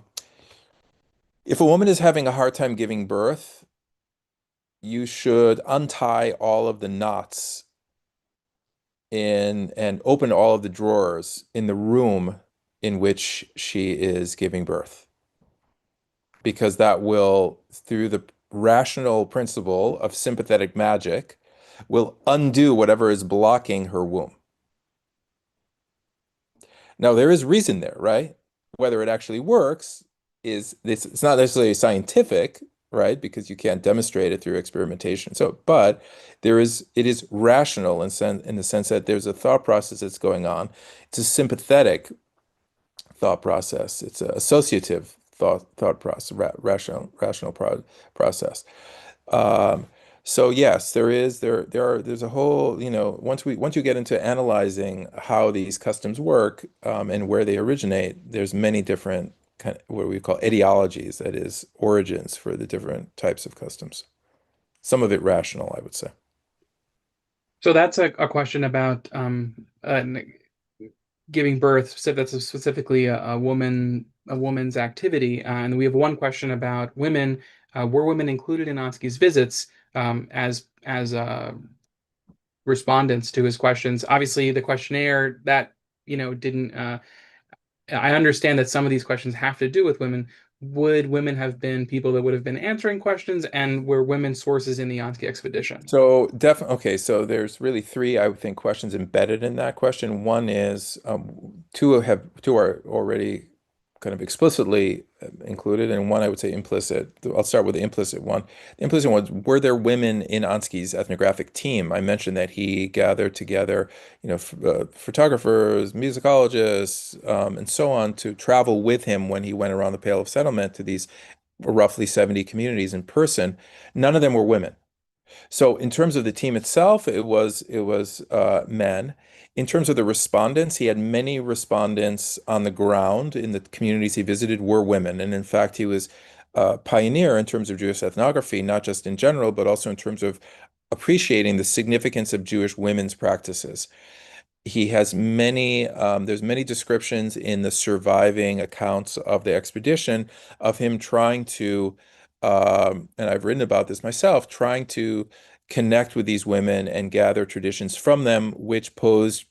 if a woman is having a hard time giving birth, you should untie all of the knots in and open all of the drawers in the room in which she is giving birth, because that will, through the rational principle of sympathetic magic, will undo whatever is blocking her womb. Now, there is reason there, right? Whether it actually works is it's not necessarily scientific, right? Because you can't demonstrate it through experimentation. So, but it is rational in the sense that there's a thought process that's going on. It's a sympathetic thought process. It's an associative thought process, process. Um, so yes, there's a whole, once you get into analyzing how these customs work, and where they originate, there's many different kind of what we call etiologies, that is, origins for the different types of customs. Some of it rational, I would say. So that's a question about giving birth. So that's specifically a woman's activity. And we have one question about women. Were women included in Ansky's visits as respondents to his questions? Obviously, the questionnaire that didn't. I understand that some of these questions have to do with women. Would women have been people that would have been answering questions, and were women sources in the Ansky expedition? So definitely, okay, so there's really three, I would think, questions embedded in that question. One is two are already kind of explicitly included, and one I would say implicit. I'll start with the implicit one. The implicit one was, were there women in Ansky's ethnographic team? I mentioned that he gathered together, photographers, musicologists, and so on to travel with him when he went around the Pale of Settlement to these roughly 70 communities in person. None of them were women. So in terms of the team itself, it was men. In terms of the respondents, he had many respondents on the ground in the communities he visited were women, and in fact, he was a pioneer in terms of Jewish ethnography, not just in general, but also in terms of appreciating the significance of Jewish women's practices. He has there's many descriptions in the surviving accounts of the expedition of him trying to, and I've written about this myself, trying to connect with these women and gather traditions from them, which posed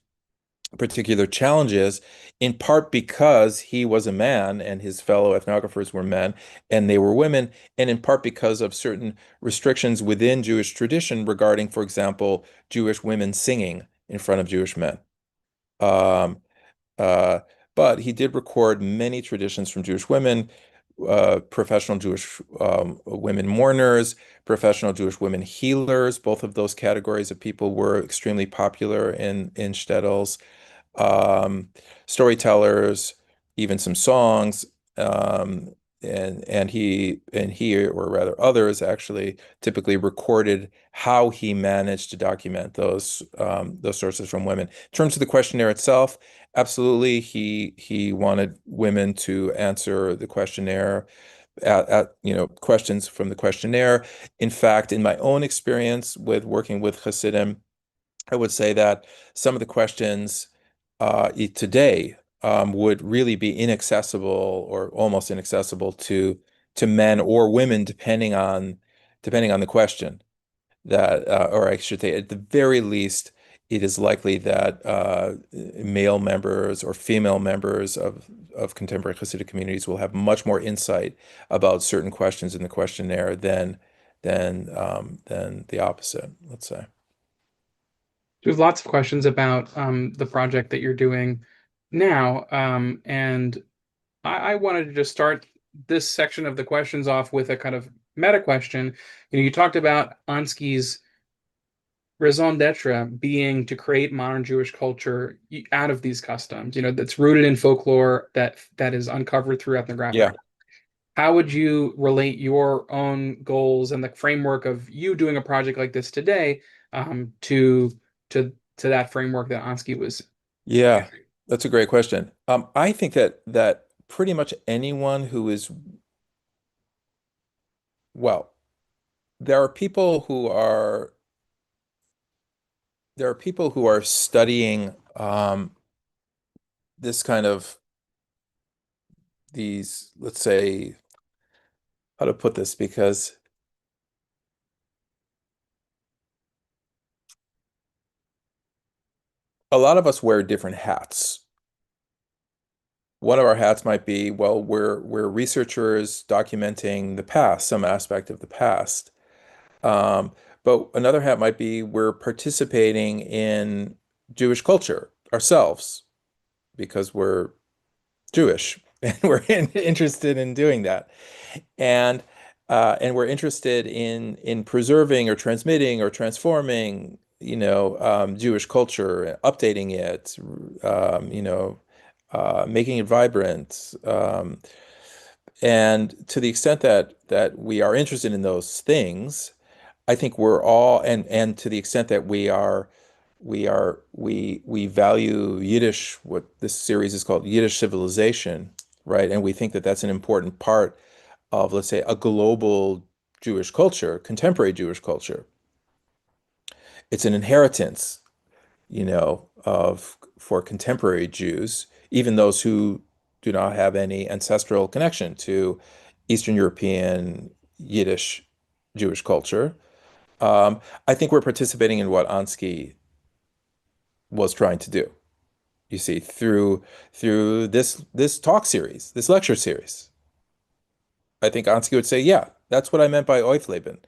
particular challenges, in part because he was a man and his fellow ethnographers were men and they were women, and in part because of certain restrictions within Jewish tradition regarding, for example, Jewish women singing in front of Jewish men. Um, uh, but he did record many traditions from Jewish women, professional Jewish women mourners, professional Jewish women healers. Both of those categories of people were extremely popular in shtetls. Um, Storytellers, even some songs. And he or rather others actually typically recorded how he managed to document those sources from women. In terms of the questionnaire itself, absolutely, he wanted women to answer the questionnaire at questions from the questionnaire. In fact, in my own experience with working with Hasidim, I would say that some of the questions today would really be inaccessible or almost inaccessible to men or women, depending on the question. Or I should say, at the very least, it is likely that male members or female members of contemporary Hasidic communities will have much more insight about certain questions in the questionnaire than the opposite, let's say. We have lots of questions about the project that you're doing now, and I wanted to just start this section of the questions off with a kind of meta question. You talked about Ansky's raison d'etre being to create modern Jewish culture out of these customs, that's rooted in folklore that is uncovered through ethnographic. Yeah. How would you relate your own goals and the framework of you doing a project like this today to that framework that Ansky was? Yeah, that's a great question. I think that pretty much anyone who is, well, there are people who are there are people who are studying this kind of these, let's say, how to put this, because a lot of us wear different hats. One of our hats might be, well, we're researchers documenting the past, some aspect of the past. Um, but another hat might be we're participating in Jewish culture ourselves because we're Jewish and interested in doing that. And and we're interested in preserving or transmitting or transforming, Jewish culture, updating it, making it vibrant. And to the extent that we are interested in those things, I think we're all, and to the extent that we value Yiddish, what this series is called Yiddish civilization, right? And we think that that's an important part of, let's say, a global Jewish culture, contemporary Jewish culture. It's an inheritance, of for contemporary Jews, even those who do not have any ancestral connection to Eastern European Yiddish Jewish culture. I think we're participating in what Ansky was trying to do, you see, through this talk series, this lecture series. I think Ansky would say, yeah, that's what I meant by Oithleben.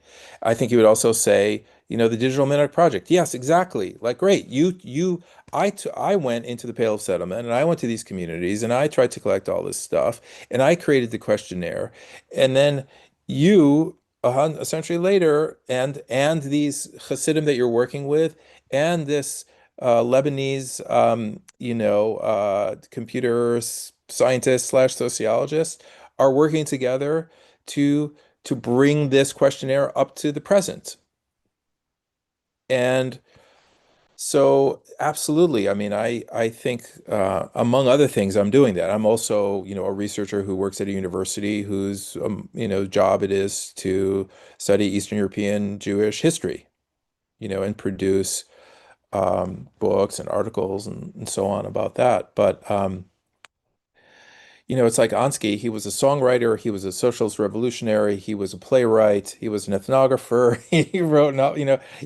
I think he would also say, the Digital Minhag Project. Yes, exactly. Like, great. I went into the Pale of Settlement and I went to these communities and I tried to collect all this stuff and I created the questionnaire. And then you, a century later, and these Hasidim that you're working with, and this Lebanese, computer scientist slash sociologist are working together to to bring this questionnaire up to the present. And so absolutely, I mean, I think among other things, I'm doing that. I'm also, a researcher who works at a university whose job it is to study Eastern European Jewish history, and produce books and articles and so on about that. But it's like Ansky, he was a songwriter, he was a socialist revolutionary, he was a playwright, he was an ethnographer, he wrote,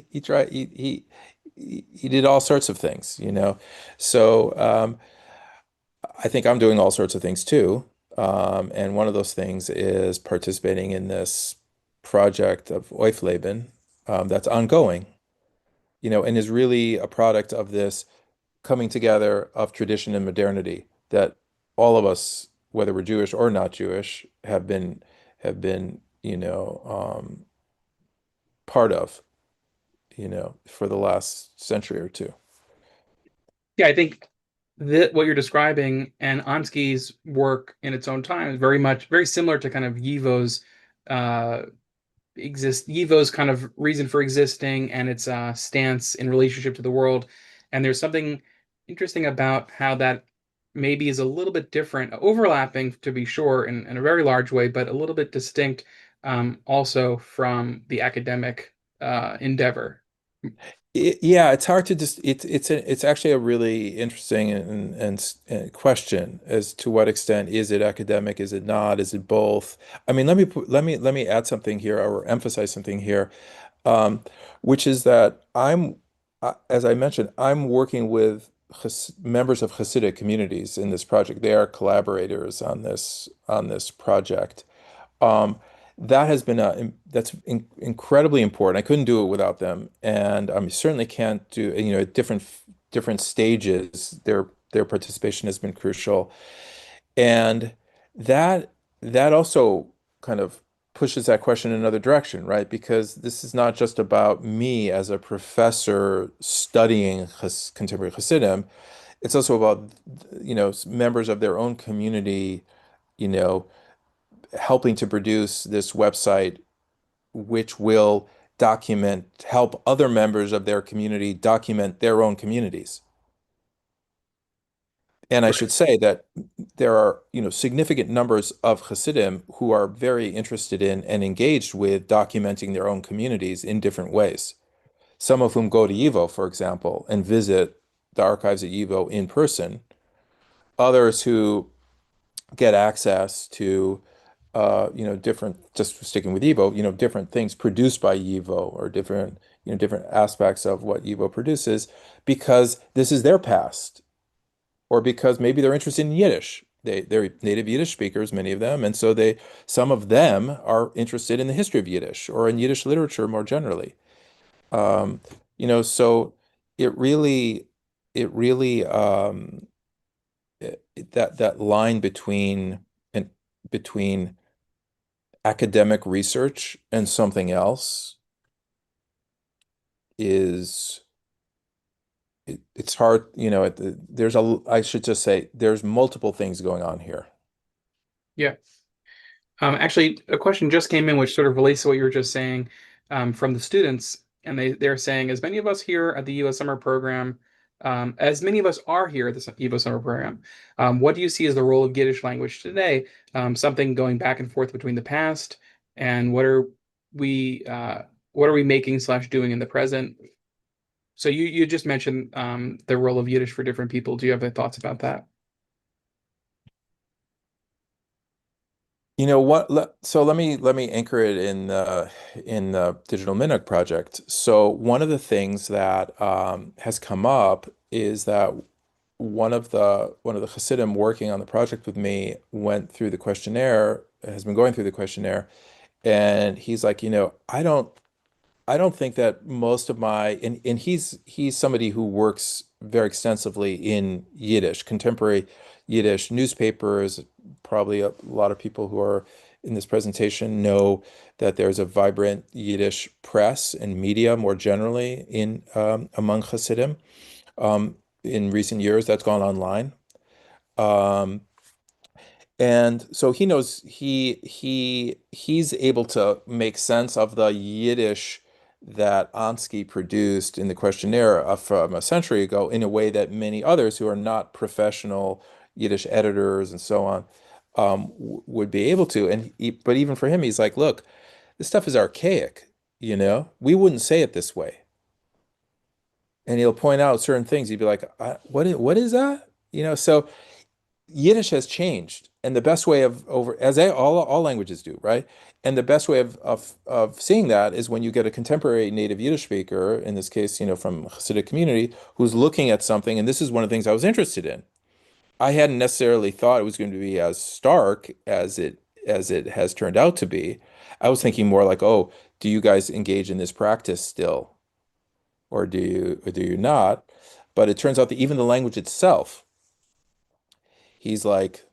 he tried, he did all sorts of things, So I think I'm doing all sorts of things too. And one of those things is participating in this project of Oifleben that's ongoing, and is really a product of this coming together of tradition and modernity that all of us, whether we're Jewish or not Jewish, have been, part of, for the last century or two. Yeah, I think that what you're describing and Ansky's work in its own time is very similar to kind of uh, Yivo's kind of reason for existing and its stance in relationship to the world. And there's something interesting about how that maybe is a little bit different, overlapping to be sure in a very large way, but a little bit distinct also from the academic endeavor. Yeah, it's hard to just it's actually a really interesting and question as to what extent is it academic, is it not, is it both? I mean, let me add something here or emphasize something here, um, which is that as I mentioned, I'm working with members of Hasidic communities in this project. They are collaborators on this project. Um, that has been that's incredibly important. I couldn't do it without them, and I certainly can't do, at different stages, their participation has been crucial. And that that also kind of pushes that question in another direction, right? Because this is not just about me as a professor studying contemporary Hasidim. It's also about, members of their own community, you know, helping to produce this website, which will help other members of their community document their own communities. And I Right. should say that there are, significant numbers of Hasidim who are very interested in and engaged with documenting their own communities in different ways. Some of whom go to YIVO, for example, and visit the archives at YIVO in person. Others who get access to, different, just sticking with YIVO, different things produced by YIVO or different aspects of what YIVO produces because this is their past or because maybe they're interested in Yiddish. They're native Yiddish speakers, many of them, and so some of them are interested in the history of Yiddish or in Yiddish literature more generally. Um, so it really, it really, that line and between academic research and something else is it's hard, I should just say there's multiple things going on here. Yeah. Actually, a question just came in which sort of relates to what you were just saying from the students, and they're saying, as many of us here at the U.S. summer program, as many of us are here at the EVO summer program, what do you see as the role of Yiddish language today? Something going back and forth between the past, and we what are we making slash doing in the present? So you just mentioned the role of Yiddish for different people. Do you have any thoughts about that? You know what? So let me anchor it in the Digital Minhag Project. So one of the things that has come up is that one of the Hasidim working on the project with me went through the questionnaire, has been going through the questionnaire, and he's like, I don't think that most of and he's somebody who works very extensively in Yiddish, contemporary Yiddish newspapers. Probably a lot of people who are in this presentation know that there's a vibrant Yiddish press and media more generally in among Hasidim. In recent years, that's gone online. Um, and so he knows he's able to make sense of the Yiddish that Ansky produced in the questionnaire from a century ago in a way that many others who are not professional Yiddish editors and so on would be able to. But even for him, he's like, look, this stuff is archaic, We wouldn't say it this way. And he'll point out certain things. He'd be like, what is that? So Yiddish has changed, and the best way of over as all languages do, right? And the best way of seeing that is when you get a contemporary native Yiddish speaker, in this case, from Hasidic community, who's looking at something, and this is one of the things I was interested in. I hadn't necessarily thought it was going to be as stark as it has turned out to be. I was thinking more like, oh, do you guys engage in this practice still, or do you not? But it turns out that even the language itself, he's like,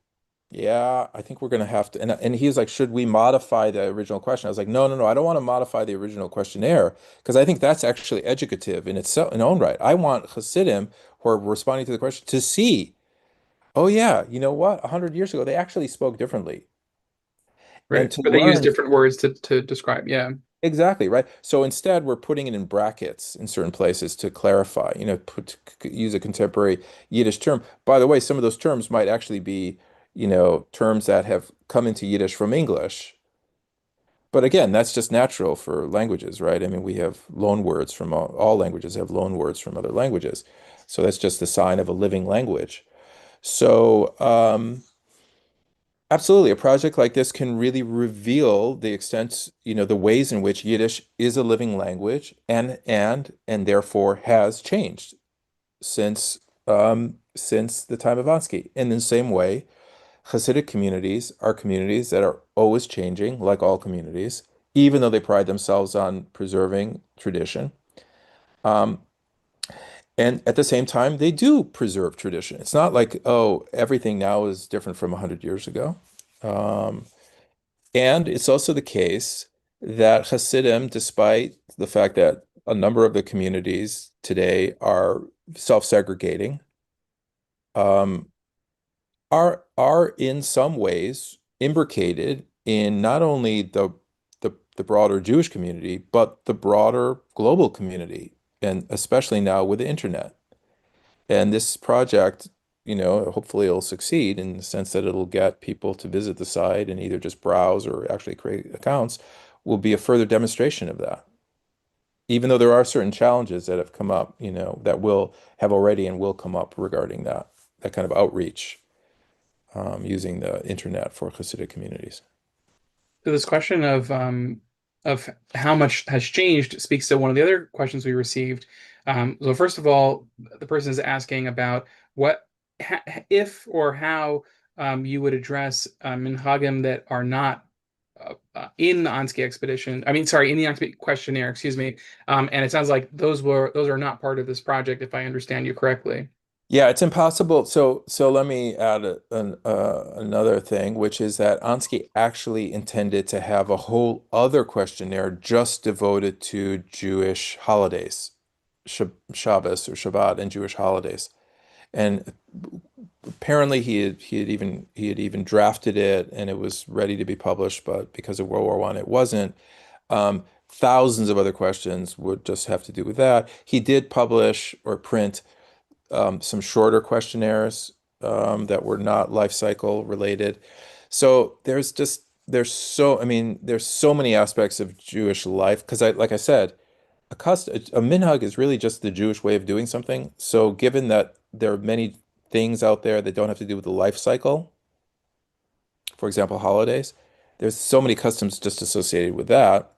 yeah, I think we're going to have to. And he was like, should we modify the original question? I was like, no, no, no, I don't want to modify the original questionnaire because I think that's actually educative in itself, in own right. I want Hasidim who are responding to the question to see, oh yeah, you know what? 100 years ago, they actually spoke differently. And Right. to But they use learn different words to describe. Yeah. exactly, right? So instead, we're putting it in brackets in certain places to clarify, use a contemporary Yiddish term. By the way, some of those terms might actually be, terms that have come into Yiddish from English. But again, that's just natural for languages, right? I mean, we have loan words from all languages have loan words from other languages. So that's just the sign of a living language. So, absolutely, a project like this can really reveal the extent, the ways in which Yiddish is a living language and therefore has changed since the time of Ansky. In the same way, Hasidic communities are communities that are always changing, like all communities, even though they pride themselves on preserving tradition. Um, and at the same time, they do preserve tradition. It's not like, oh, everything now is different from 100 years ago. Um, And it's also the case that Hasidim, despite the fact that a number of the communities today are self-segregating, um, are in some ways imbricated in not only the broader Jewish community, but the broader global community, and especially now with the internet. And this project, hopefully it'll succeed in the sense that it'll get people to visit the site and either just browse or actually create accounts, will be a further demonstration of that. Even though there are certain challenges that have come up, that will have already and will come up regarding that kind of outreach, using the internet for Hasidic communities. So this question of how much has changed speaks to one of the other questions we received. So first of all, the person is asking about what if or how you would address minhagim that are not in the Anschi expedition. I mean, sorry, in the Anschi questionnaire, excuse me. And it sounds like those are not part of this project, if I understand you correctly. Yeah, it's impossible. So let me add another thing, which is that Ansky actually intended to have a whole other questionnaire just devoted to Jewish holidays, Shabbos or Shabbat and Jewish holidays. And apparently he had even drafted it and it was ready to be published, but because of World War One, it wasn't. Thousands of other questions would just have to do with that. He did publish or print some shorter questionnaires that were not life cycle related. So I mean, there's so many aspects of Jewish life because like I said, a minhag is really just the Jewish way of doing something. So given that there are many things out there that don't have to do with the life cycle, for example, holidays, there's so many customs just associated with that.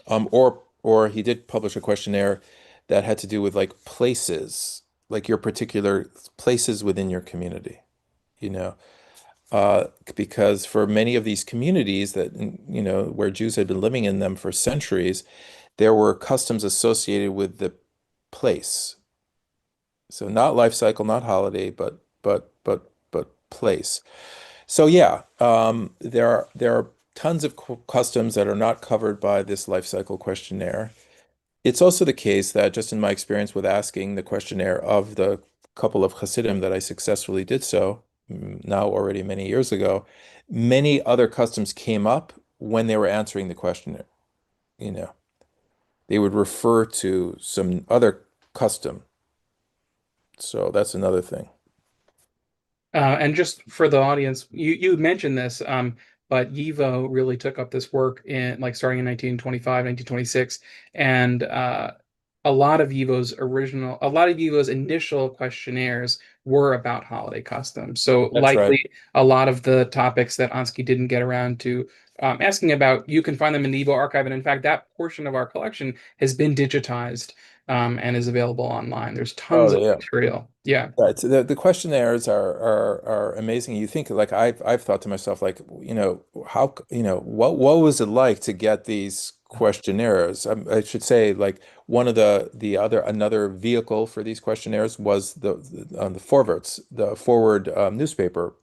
Or he did publish a questionnaire that had to do with like places, like your particular places within your community, you know, because for many of these communities that, where Jews had been living in them for centuries, there were customs associated with the place. So not life cycle, not holiday, but place. So yeah, there are tons of customs that are not covered by this life cycle questionnaire. It's also the case that just in my experience with asking the questionnaire of the couple of Hasidim that I successfully did so, now already many years ago, many other customs came up when they were answering the questionnaire. You know, they would refer to some other custom. So that's another thing. And just for the audience, you mentioned this, but Yivo really took up this work in like starting in 1925, 1926, and a lot of Yivo's initial questionnaires were about holiday customs. So That's right. likely a lot of the topics that Ansky didn't get around to asking about, you can find them in the Yivo archive, and in fact, that portion of our collection has been digitized and is available online. There's tons Oh of yeah. material. Yeah. Right. So the questionnaires are amazing. You think like I've thought to myself like, how, what was it like to get these questionnaires? I should say like one of the other another vehicle for these questionnaires was the Forwards, the Forward newspaper,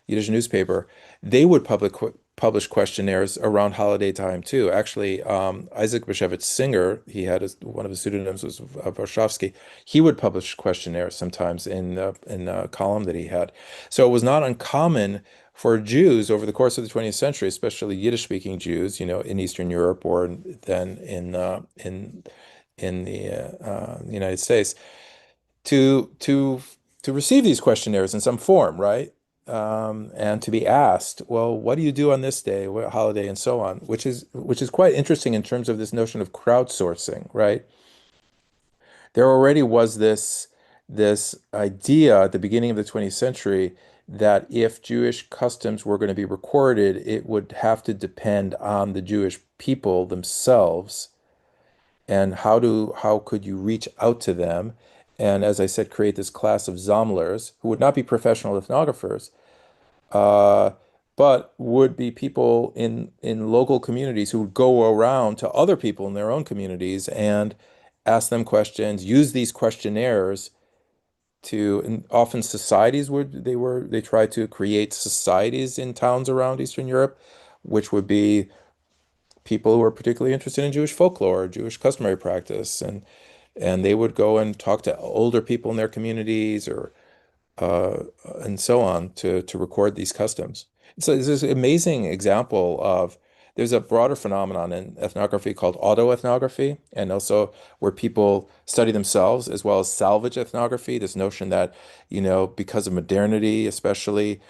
Yiddish newspaper. They would publish questionnaires around holiday time too. Actually, Isaac Bashevis Singer, one of his pseudonyms was Warshawski. He would publish questionnaires sometimes in a column that he had. So it was not uncommon for Jews over the course of the 20th century, especially Yiddish-speaking Jews, in Eastern Europe or then in the United States, to to to receive these questionnaires in some form, right? And to be asked, well, what do you do on this day, what holiday, and so on, which is quite interesting in terms of this notion of crowdsourcing, right? There already was this idea at the beginning of the 20th century that if Jewish customs were going to be recorded, it would have to depend on the Jewish people themselves and how could you reach out to them? And as I said, create this class of Zomlers who would not be professional ethnographers, uh, but would be people in local communities who would go around to other people in their own communities and ask them questions, use these questionnaires and often societies they tried to create societies in towns around Eastern Europe which would be people who are particularly interested in Jewish folklore, Jewish customary practice, and they would go and talk to older people in their communities or uh, and so on to record these customs. So it's this amazing example of there's a broader phenomenon in ethnography called autoethnography, and also where people study themselves as well as salvage ethnography. This notion that, because of modernity, especially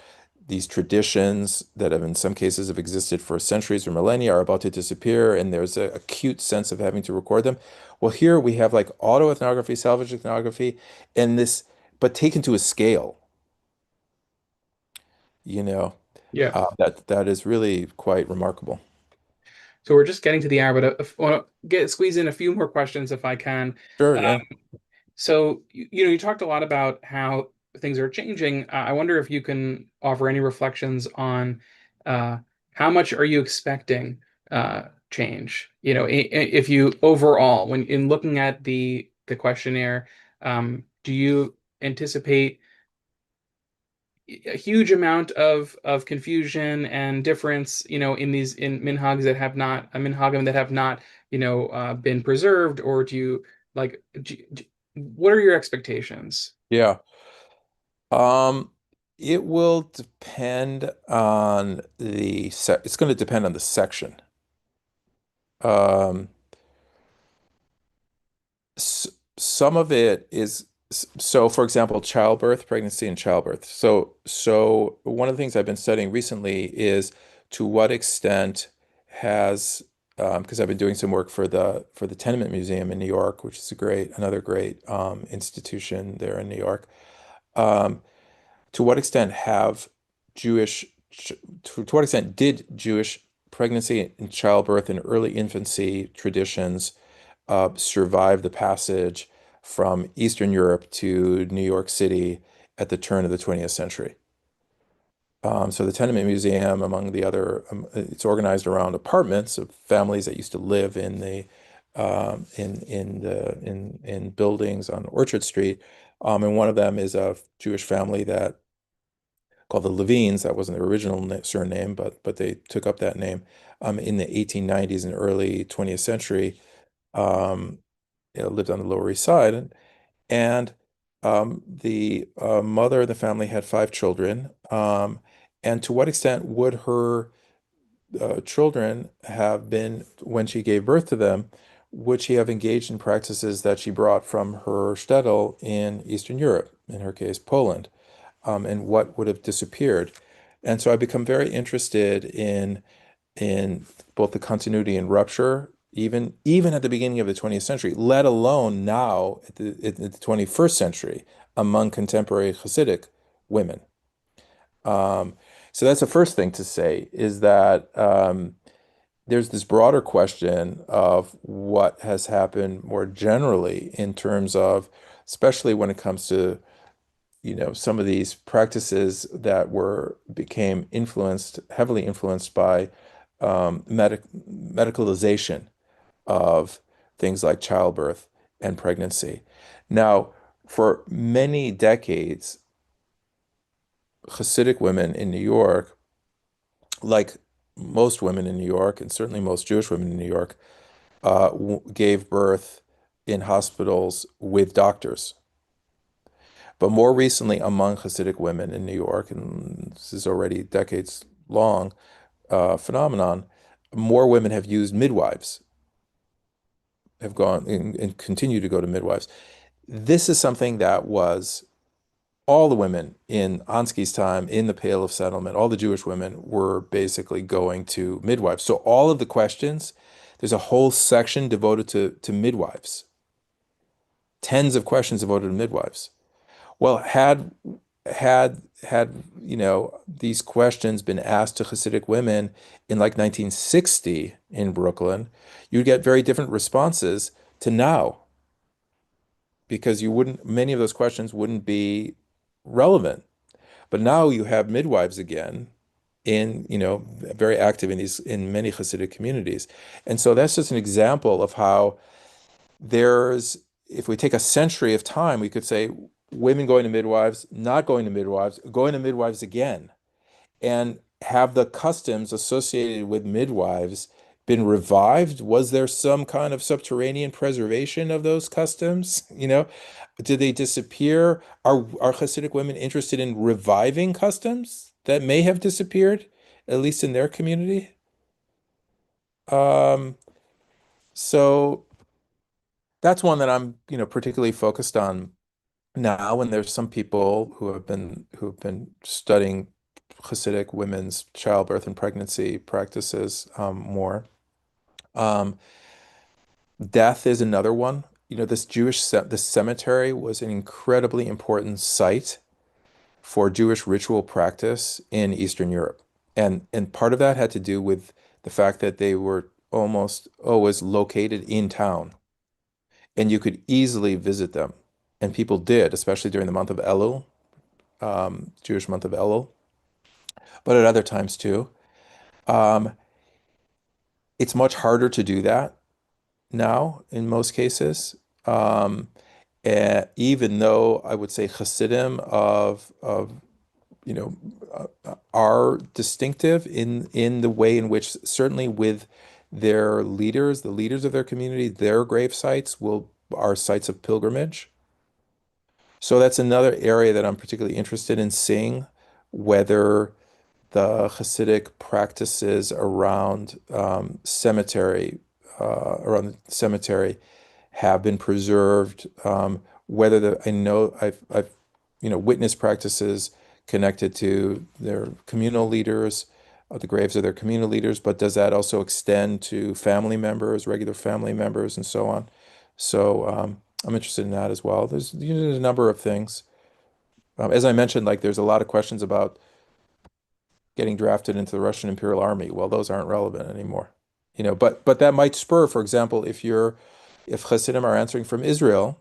these traditions that have in some cases have existed for centuries or millennia are about to disappear, and there's a acute sense of having to record them. Well, here we have like autoethnography, salvage ethnography, and this, but taken to a scale, you know, Yeah. that is really quite remarkable. So we're just getting to the hour, but I want to get squeeze in a few more questions if I can. Sure, Uh, yeah. so you talked a lot about how things are changing. I wonder if you can offer any reflections on uh, how much are you expecting change? If you overall, when in looking at the questionnaire, do you anticipate a huge amount of confusion and difference, in these in minhags that have not a minhagim that have not, been preserved, or do you like what are your expectations? Yeah. Um, it will depend on it's going to depend on the section. Um, s some of it is so, for example, childbirth, pregnancy and childbirth. So one of the things I've been studying recently is to what extent has because I've been doing some work for the Tenement Museum in New York, which is another great institution there in New York. Um, to what extent have Jewish, to what extent did Jewish pregnancy and childbirth and early infancy traditions survive the passage from Eastern Europe to New York City at the turn of the 20th century? So the Tenement Museum, among the other, it's organized around apartments of families that used to live in the in buildings on Orchard Street, and one of them is a Jewish family that called the Levines. That wasn't their original surname, but they took up that name in the 1890s and early 20th century. Um, lived on the Lower East Side, and the mother of the family had five children. And to what extent would her children have been, when she gave birth to them, would she have engaged in practices that she brought from her shtetl in Eastern Europe, in her case, Poland? And what would have disappeared? And so I become very interested in both the continuity and rupture, even at the beginning of the 20th century, let alone now at the 21st century among contemporary Hasidic women. Um, so that's the first thing to say is that there's this broader question of what has happened more generally in terms of, especially when it comes to some of these practices that became heavily influenced by medicalization of things like childbirth and pregnancy. Now, for many decades, Hasidic women in New York, like most women in New York, and certainly most Jewish women in New York, gave birth in hospitals with doctors. But more recently, among Hasidic women in New York, and this is already decades long phenomenon, more women have used midwives, have gone and continue to go to midwives. This is something that was all the women in Ansky's time in the Pale of Settlement, all the Jewish women were basically going to midwives. So all of the questions, there's a whole section devoted to midwives, tens of questions devoted to midwives. Well, had these questions been asked to Hasidic women in like 1960 in Brooklyn, you'd get very different responses to now because you wouldn't many of those questions wouldn't be relevant. But now you have midwives again very active in many Hasidic communities. And so that's just an example of how if we take a century of time, we could say women going to midwives, not going to midwives, going to midwives again. have the customs associated with midwives been revived? Was there some kind of subterranean preservation of those customs? Did they disappear? Are Hasidic women interested in reviving customs that may have disappeared, at least in their community? Um, so that's one that I'm, particularly focused on now. And there's some people who have been studying Hasidic women's childbirth and pregnancy practices more. Um, Death is another one. This cemetery was an incredibly important site for Jewish ritual practice in Eastern Europe. And part of that had to do with the fact that they were almost always located in town, and you could easily visit them. And people did, especially during the month of Elul, Jewish month of Elul, but at other times too. Um, it's much harder to do that now in most cases. Even though I would say Hasidim are distinctive in the way in which certainly with their leaders, the leaders of their community, their grave sites will are sites of pilgrimage. So that's another area that I'm particularly interested in seeing whether the Hasidic practices around the cemetery have been preserved. Whether I know I've witnessed practices connected to their communal leaders, the graves of their communal leaders, but does that also extend to family members, regular family members, and so on? So I'm interested in that as well. There's a number of things. As I mentioned, like there's a lot of questions about getting drafted into the Russian Imperial Army. Well, those aren't relevant anymore. But that might spur, for example, if Hasidim are answering from Israel,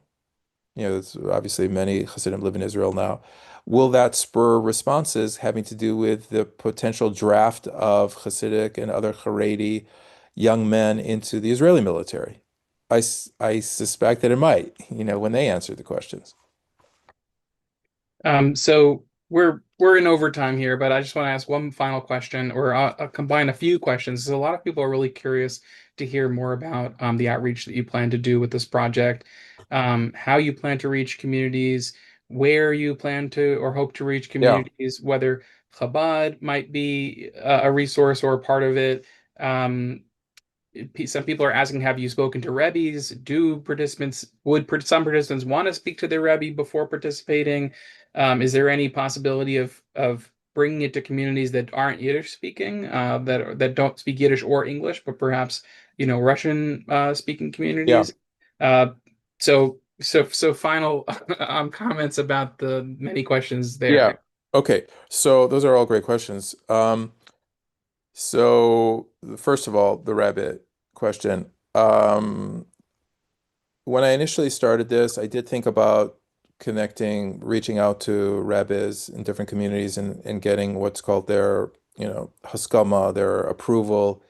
it's obviously many Hasidim live in Israel now. Will that spur responses having to do with the potential draft of Hasidic and other Haredi young men into the Israeli military? I suspect that it might, when they answer the questions. So we're in overtime here, but I just want to ask one final question, or I'll combine a few questions. So a lot of people are really curious to hear more about the outreach that you plan to do with this project, how you plan to reach communities, where you plan to or hope to reach Yeah. communities, whether Chabad might be a resource or a part of it. Um, some people are asking, have you spoken to Rebbes? Would some participants want to speak to their Rebbe before participating? Is there any possibility of bringing it to communities that aren't Yiddish speaking, that don't speak Yiddish or English, but perhaps Russian speaking Yeah. communities? So final comments about the many questions Yeah. there. Okay. So those are all great questions. So first of all, the rabbit question. When I initially started this, I did think about reaching out to rabbis in different communities and getting what's called their, haskama, their approval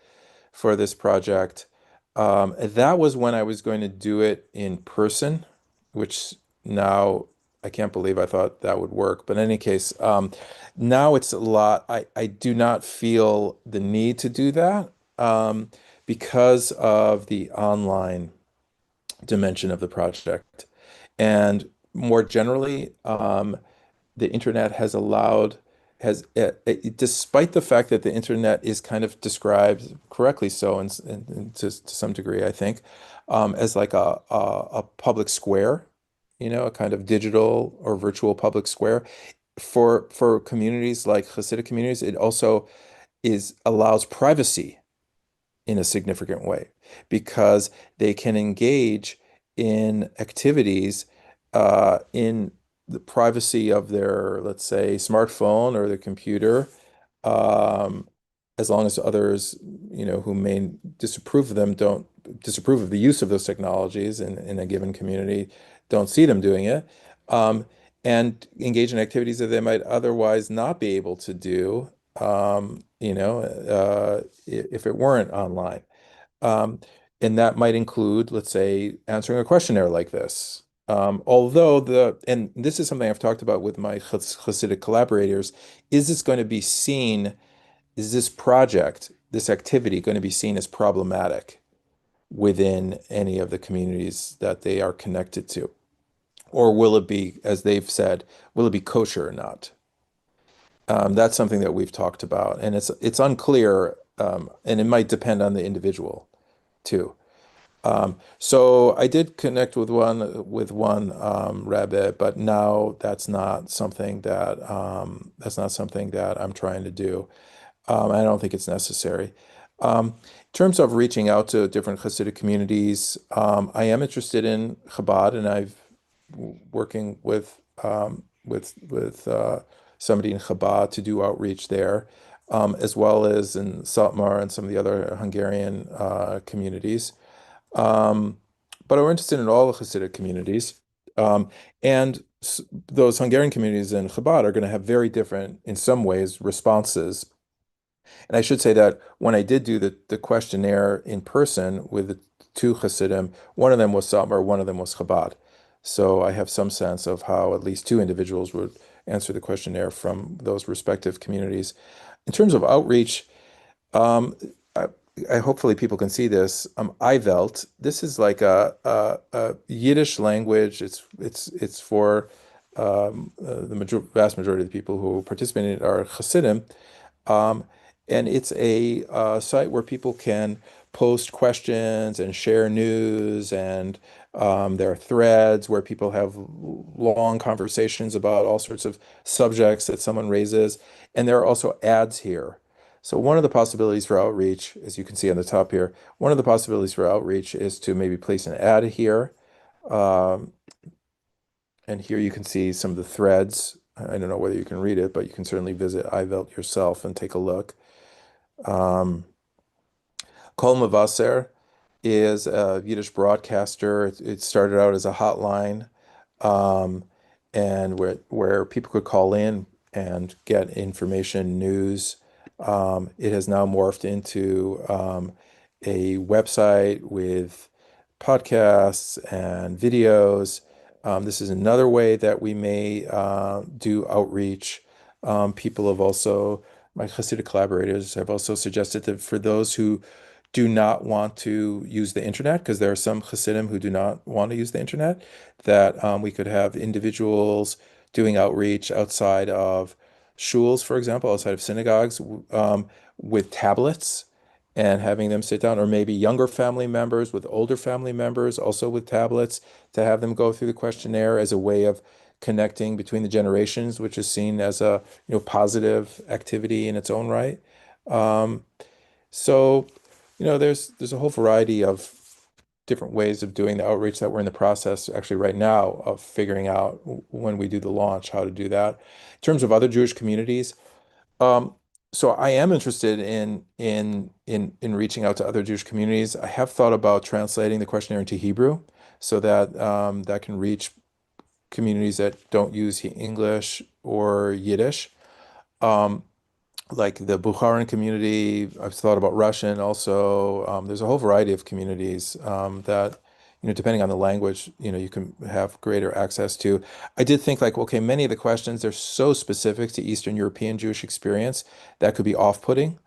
for this project. That was when I was going to do it in person, which now I can't believe I thought that would work. But in any case, now it's a lot. I do not feel the need to do that because of the online dimension of the project. And more generally, the internet has allowed has despite the fact that the internet is kind of described correctly so and to some degree I think as like a public square, a kind of digital or virtual public square for communities like Hasidic communities. It also is allows privacy in a significant way because they can engage in activities in the privacy of their, let's say, smartphone or their computer, um, as long as others, who may disapprove of them, don't disapprove of the use of those technologies in a given community, don't see them doing it, and engage in activities that they might otherwise not be able to do, if it weren't online. Um, and that might include, let's say, answering a questionnaire like this. And this is something I've talked about with my Hasidic collaborators, is this going to be seen is this project, this activity going to be seen as problematic within any of the communities that they are connected to? Or will it be, as they've said, will it be kosher or not? That's something that we've talked about, and it's unclear, and it might depend on the individual too. So I did connect with one rabbi, but now that's not something that I'm trying to do. I don't think it's necessary. In terms of reaching out to different Hasidic communities, I am interested in Chabad, and I've working with somebody in Chabad to do outreach there, as well as in Satmar and some of the other Hungarian communities. Um, but we're interested in all the Hasidic communities. Um, and those Hungarian communities in Chabad are going to have very different, in some ways, responses. And I should say that when I did do the questionnaire in person with the two Hasidim, one of them was Satmar, one of them was Chabad. So I have some sense of how at least two individuals would answer the questionnaire from those respective communities. In terms of outreach, um, I, hopefully people can see this. Iwelt, this is like a Yiddish language. It's for the vast majority of the people who participate in it are Hasidim. Um, and it's a site where people can post questions and share news, and there are threads where people have long conversations about all sorts of subjects that someone raises. And there are also ads here. So one of the possibilities for outreach, as you can see on the top here, one of the possibilities for outreach is to maybe place an ad here. Um, and here you can see some of the threads. I don't know whether you can read it, but you can certainly visit iVelt yourself and take a look. Um, Kol Mavasser is a Yiddish broadcaster. It started out as a hotline, um, and where people could call in and get information, news. It has now morphed into a website with podcasts and videos. This is another way that we may do outreach. People have also, my Hasidic collaborators have also suggested that for those who do not want to use the internet, because there are some Hasidim who do not want to use the internet, that we could have individuals doing outreach outside of shuls, for example, outside of synagogues, with tablets and having them sit down, or maybe younger family members with older family members also with tablets to have them go through the questionnaire as a way of connecting between the generations, which is seen as a positive activity in its own right. Um, so, there's a whole variety of different ways of doing the outreach that we're in the process actually right now of figuring out when we do the launch, how to do that. In terms of other Jewish communities, um, so I am interested in reaching out to other Jewish communities. I have thought about translating the questionnaire into Hebrew so that that can reach communities that don't use English or Yiddish. Um, like the Bukharan community. I've thought about Russian also. There's a whole variety of communities that, depending on the language, you can have greater access to. I did think like, okay, many of the questions, they're so specific to Eastern European Jewish experience that could be off-putting.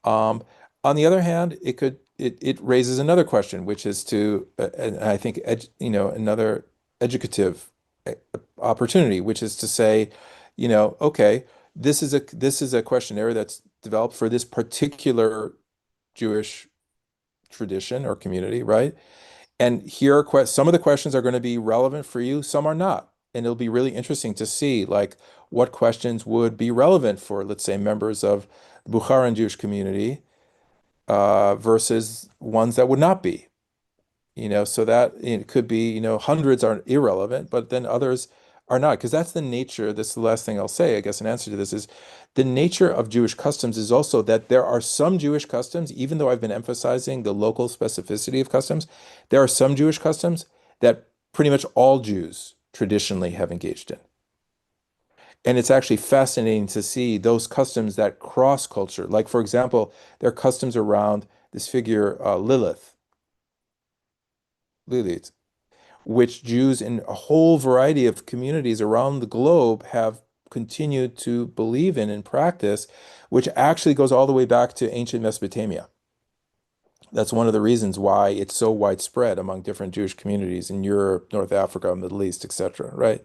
Um, on the other hand, it raises another question, which is and I think another educative uh, opportunity, which is to say, okay, this is a questionnaire that's developed for this particular Jewish tradition or community, right? And here are some of the questions are going to be relevant for you, some are not. And it'll be really interesting to see like what questions would be relevant for, let's say, members of the Bukharan Jewish community versus ones that would not be. So that it could be, hundreds are irrelevant, but then others are not, because that's the nature. This is the last thing I'll say, I guess, in answer to this is the nature of Jewish customs is also that there are some Jewish customs, even though I've been emphasizing the local specificity of customs, there are some Jewish customs that pretty much all Jews traditionally have engaged in. And it's actually fascinating to see those customs that cross culture. Like, for example, there are customs around this figure, Lilith, which Jews in a whole variety of communities around the globe have continued to believe in and practice, which actually goes all the way back to ancient Mesopotamia. That's one of the reasons why it's so widespread among different Jewish communities in Europe, North Africa, Middle East, etc. Right?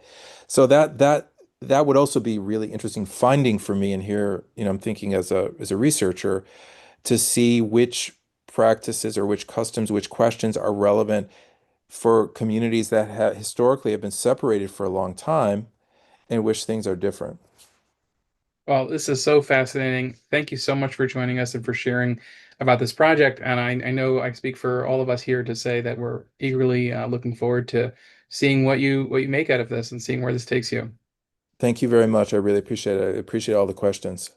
So that would also be really interesting finding for me. And here, I'm thinking as a researcher to see which practices or which customs, which questions are relevant for communities that have historically have been separated for a long time, in which things are different. Well, this is so fascinating. Thank you so much for joining us and for sharing about this project. And I know I speak for all of us here to say that we're eagerly looking forward to seeing what you make out of this and seeing where this takes you. Thank you very much. I really appreciate it. I appreciate all the questions.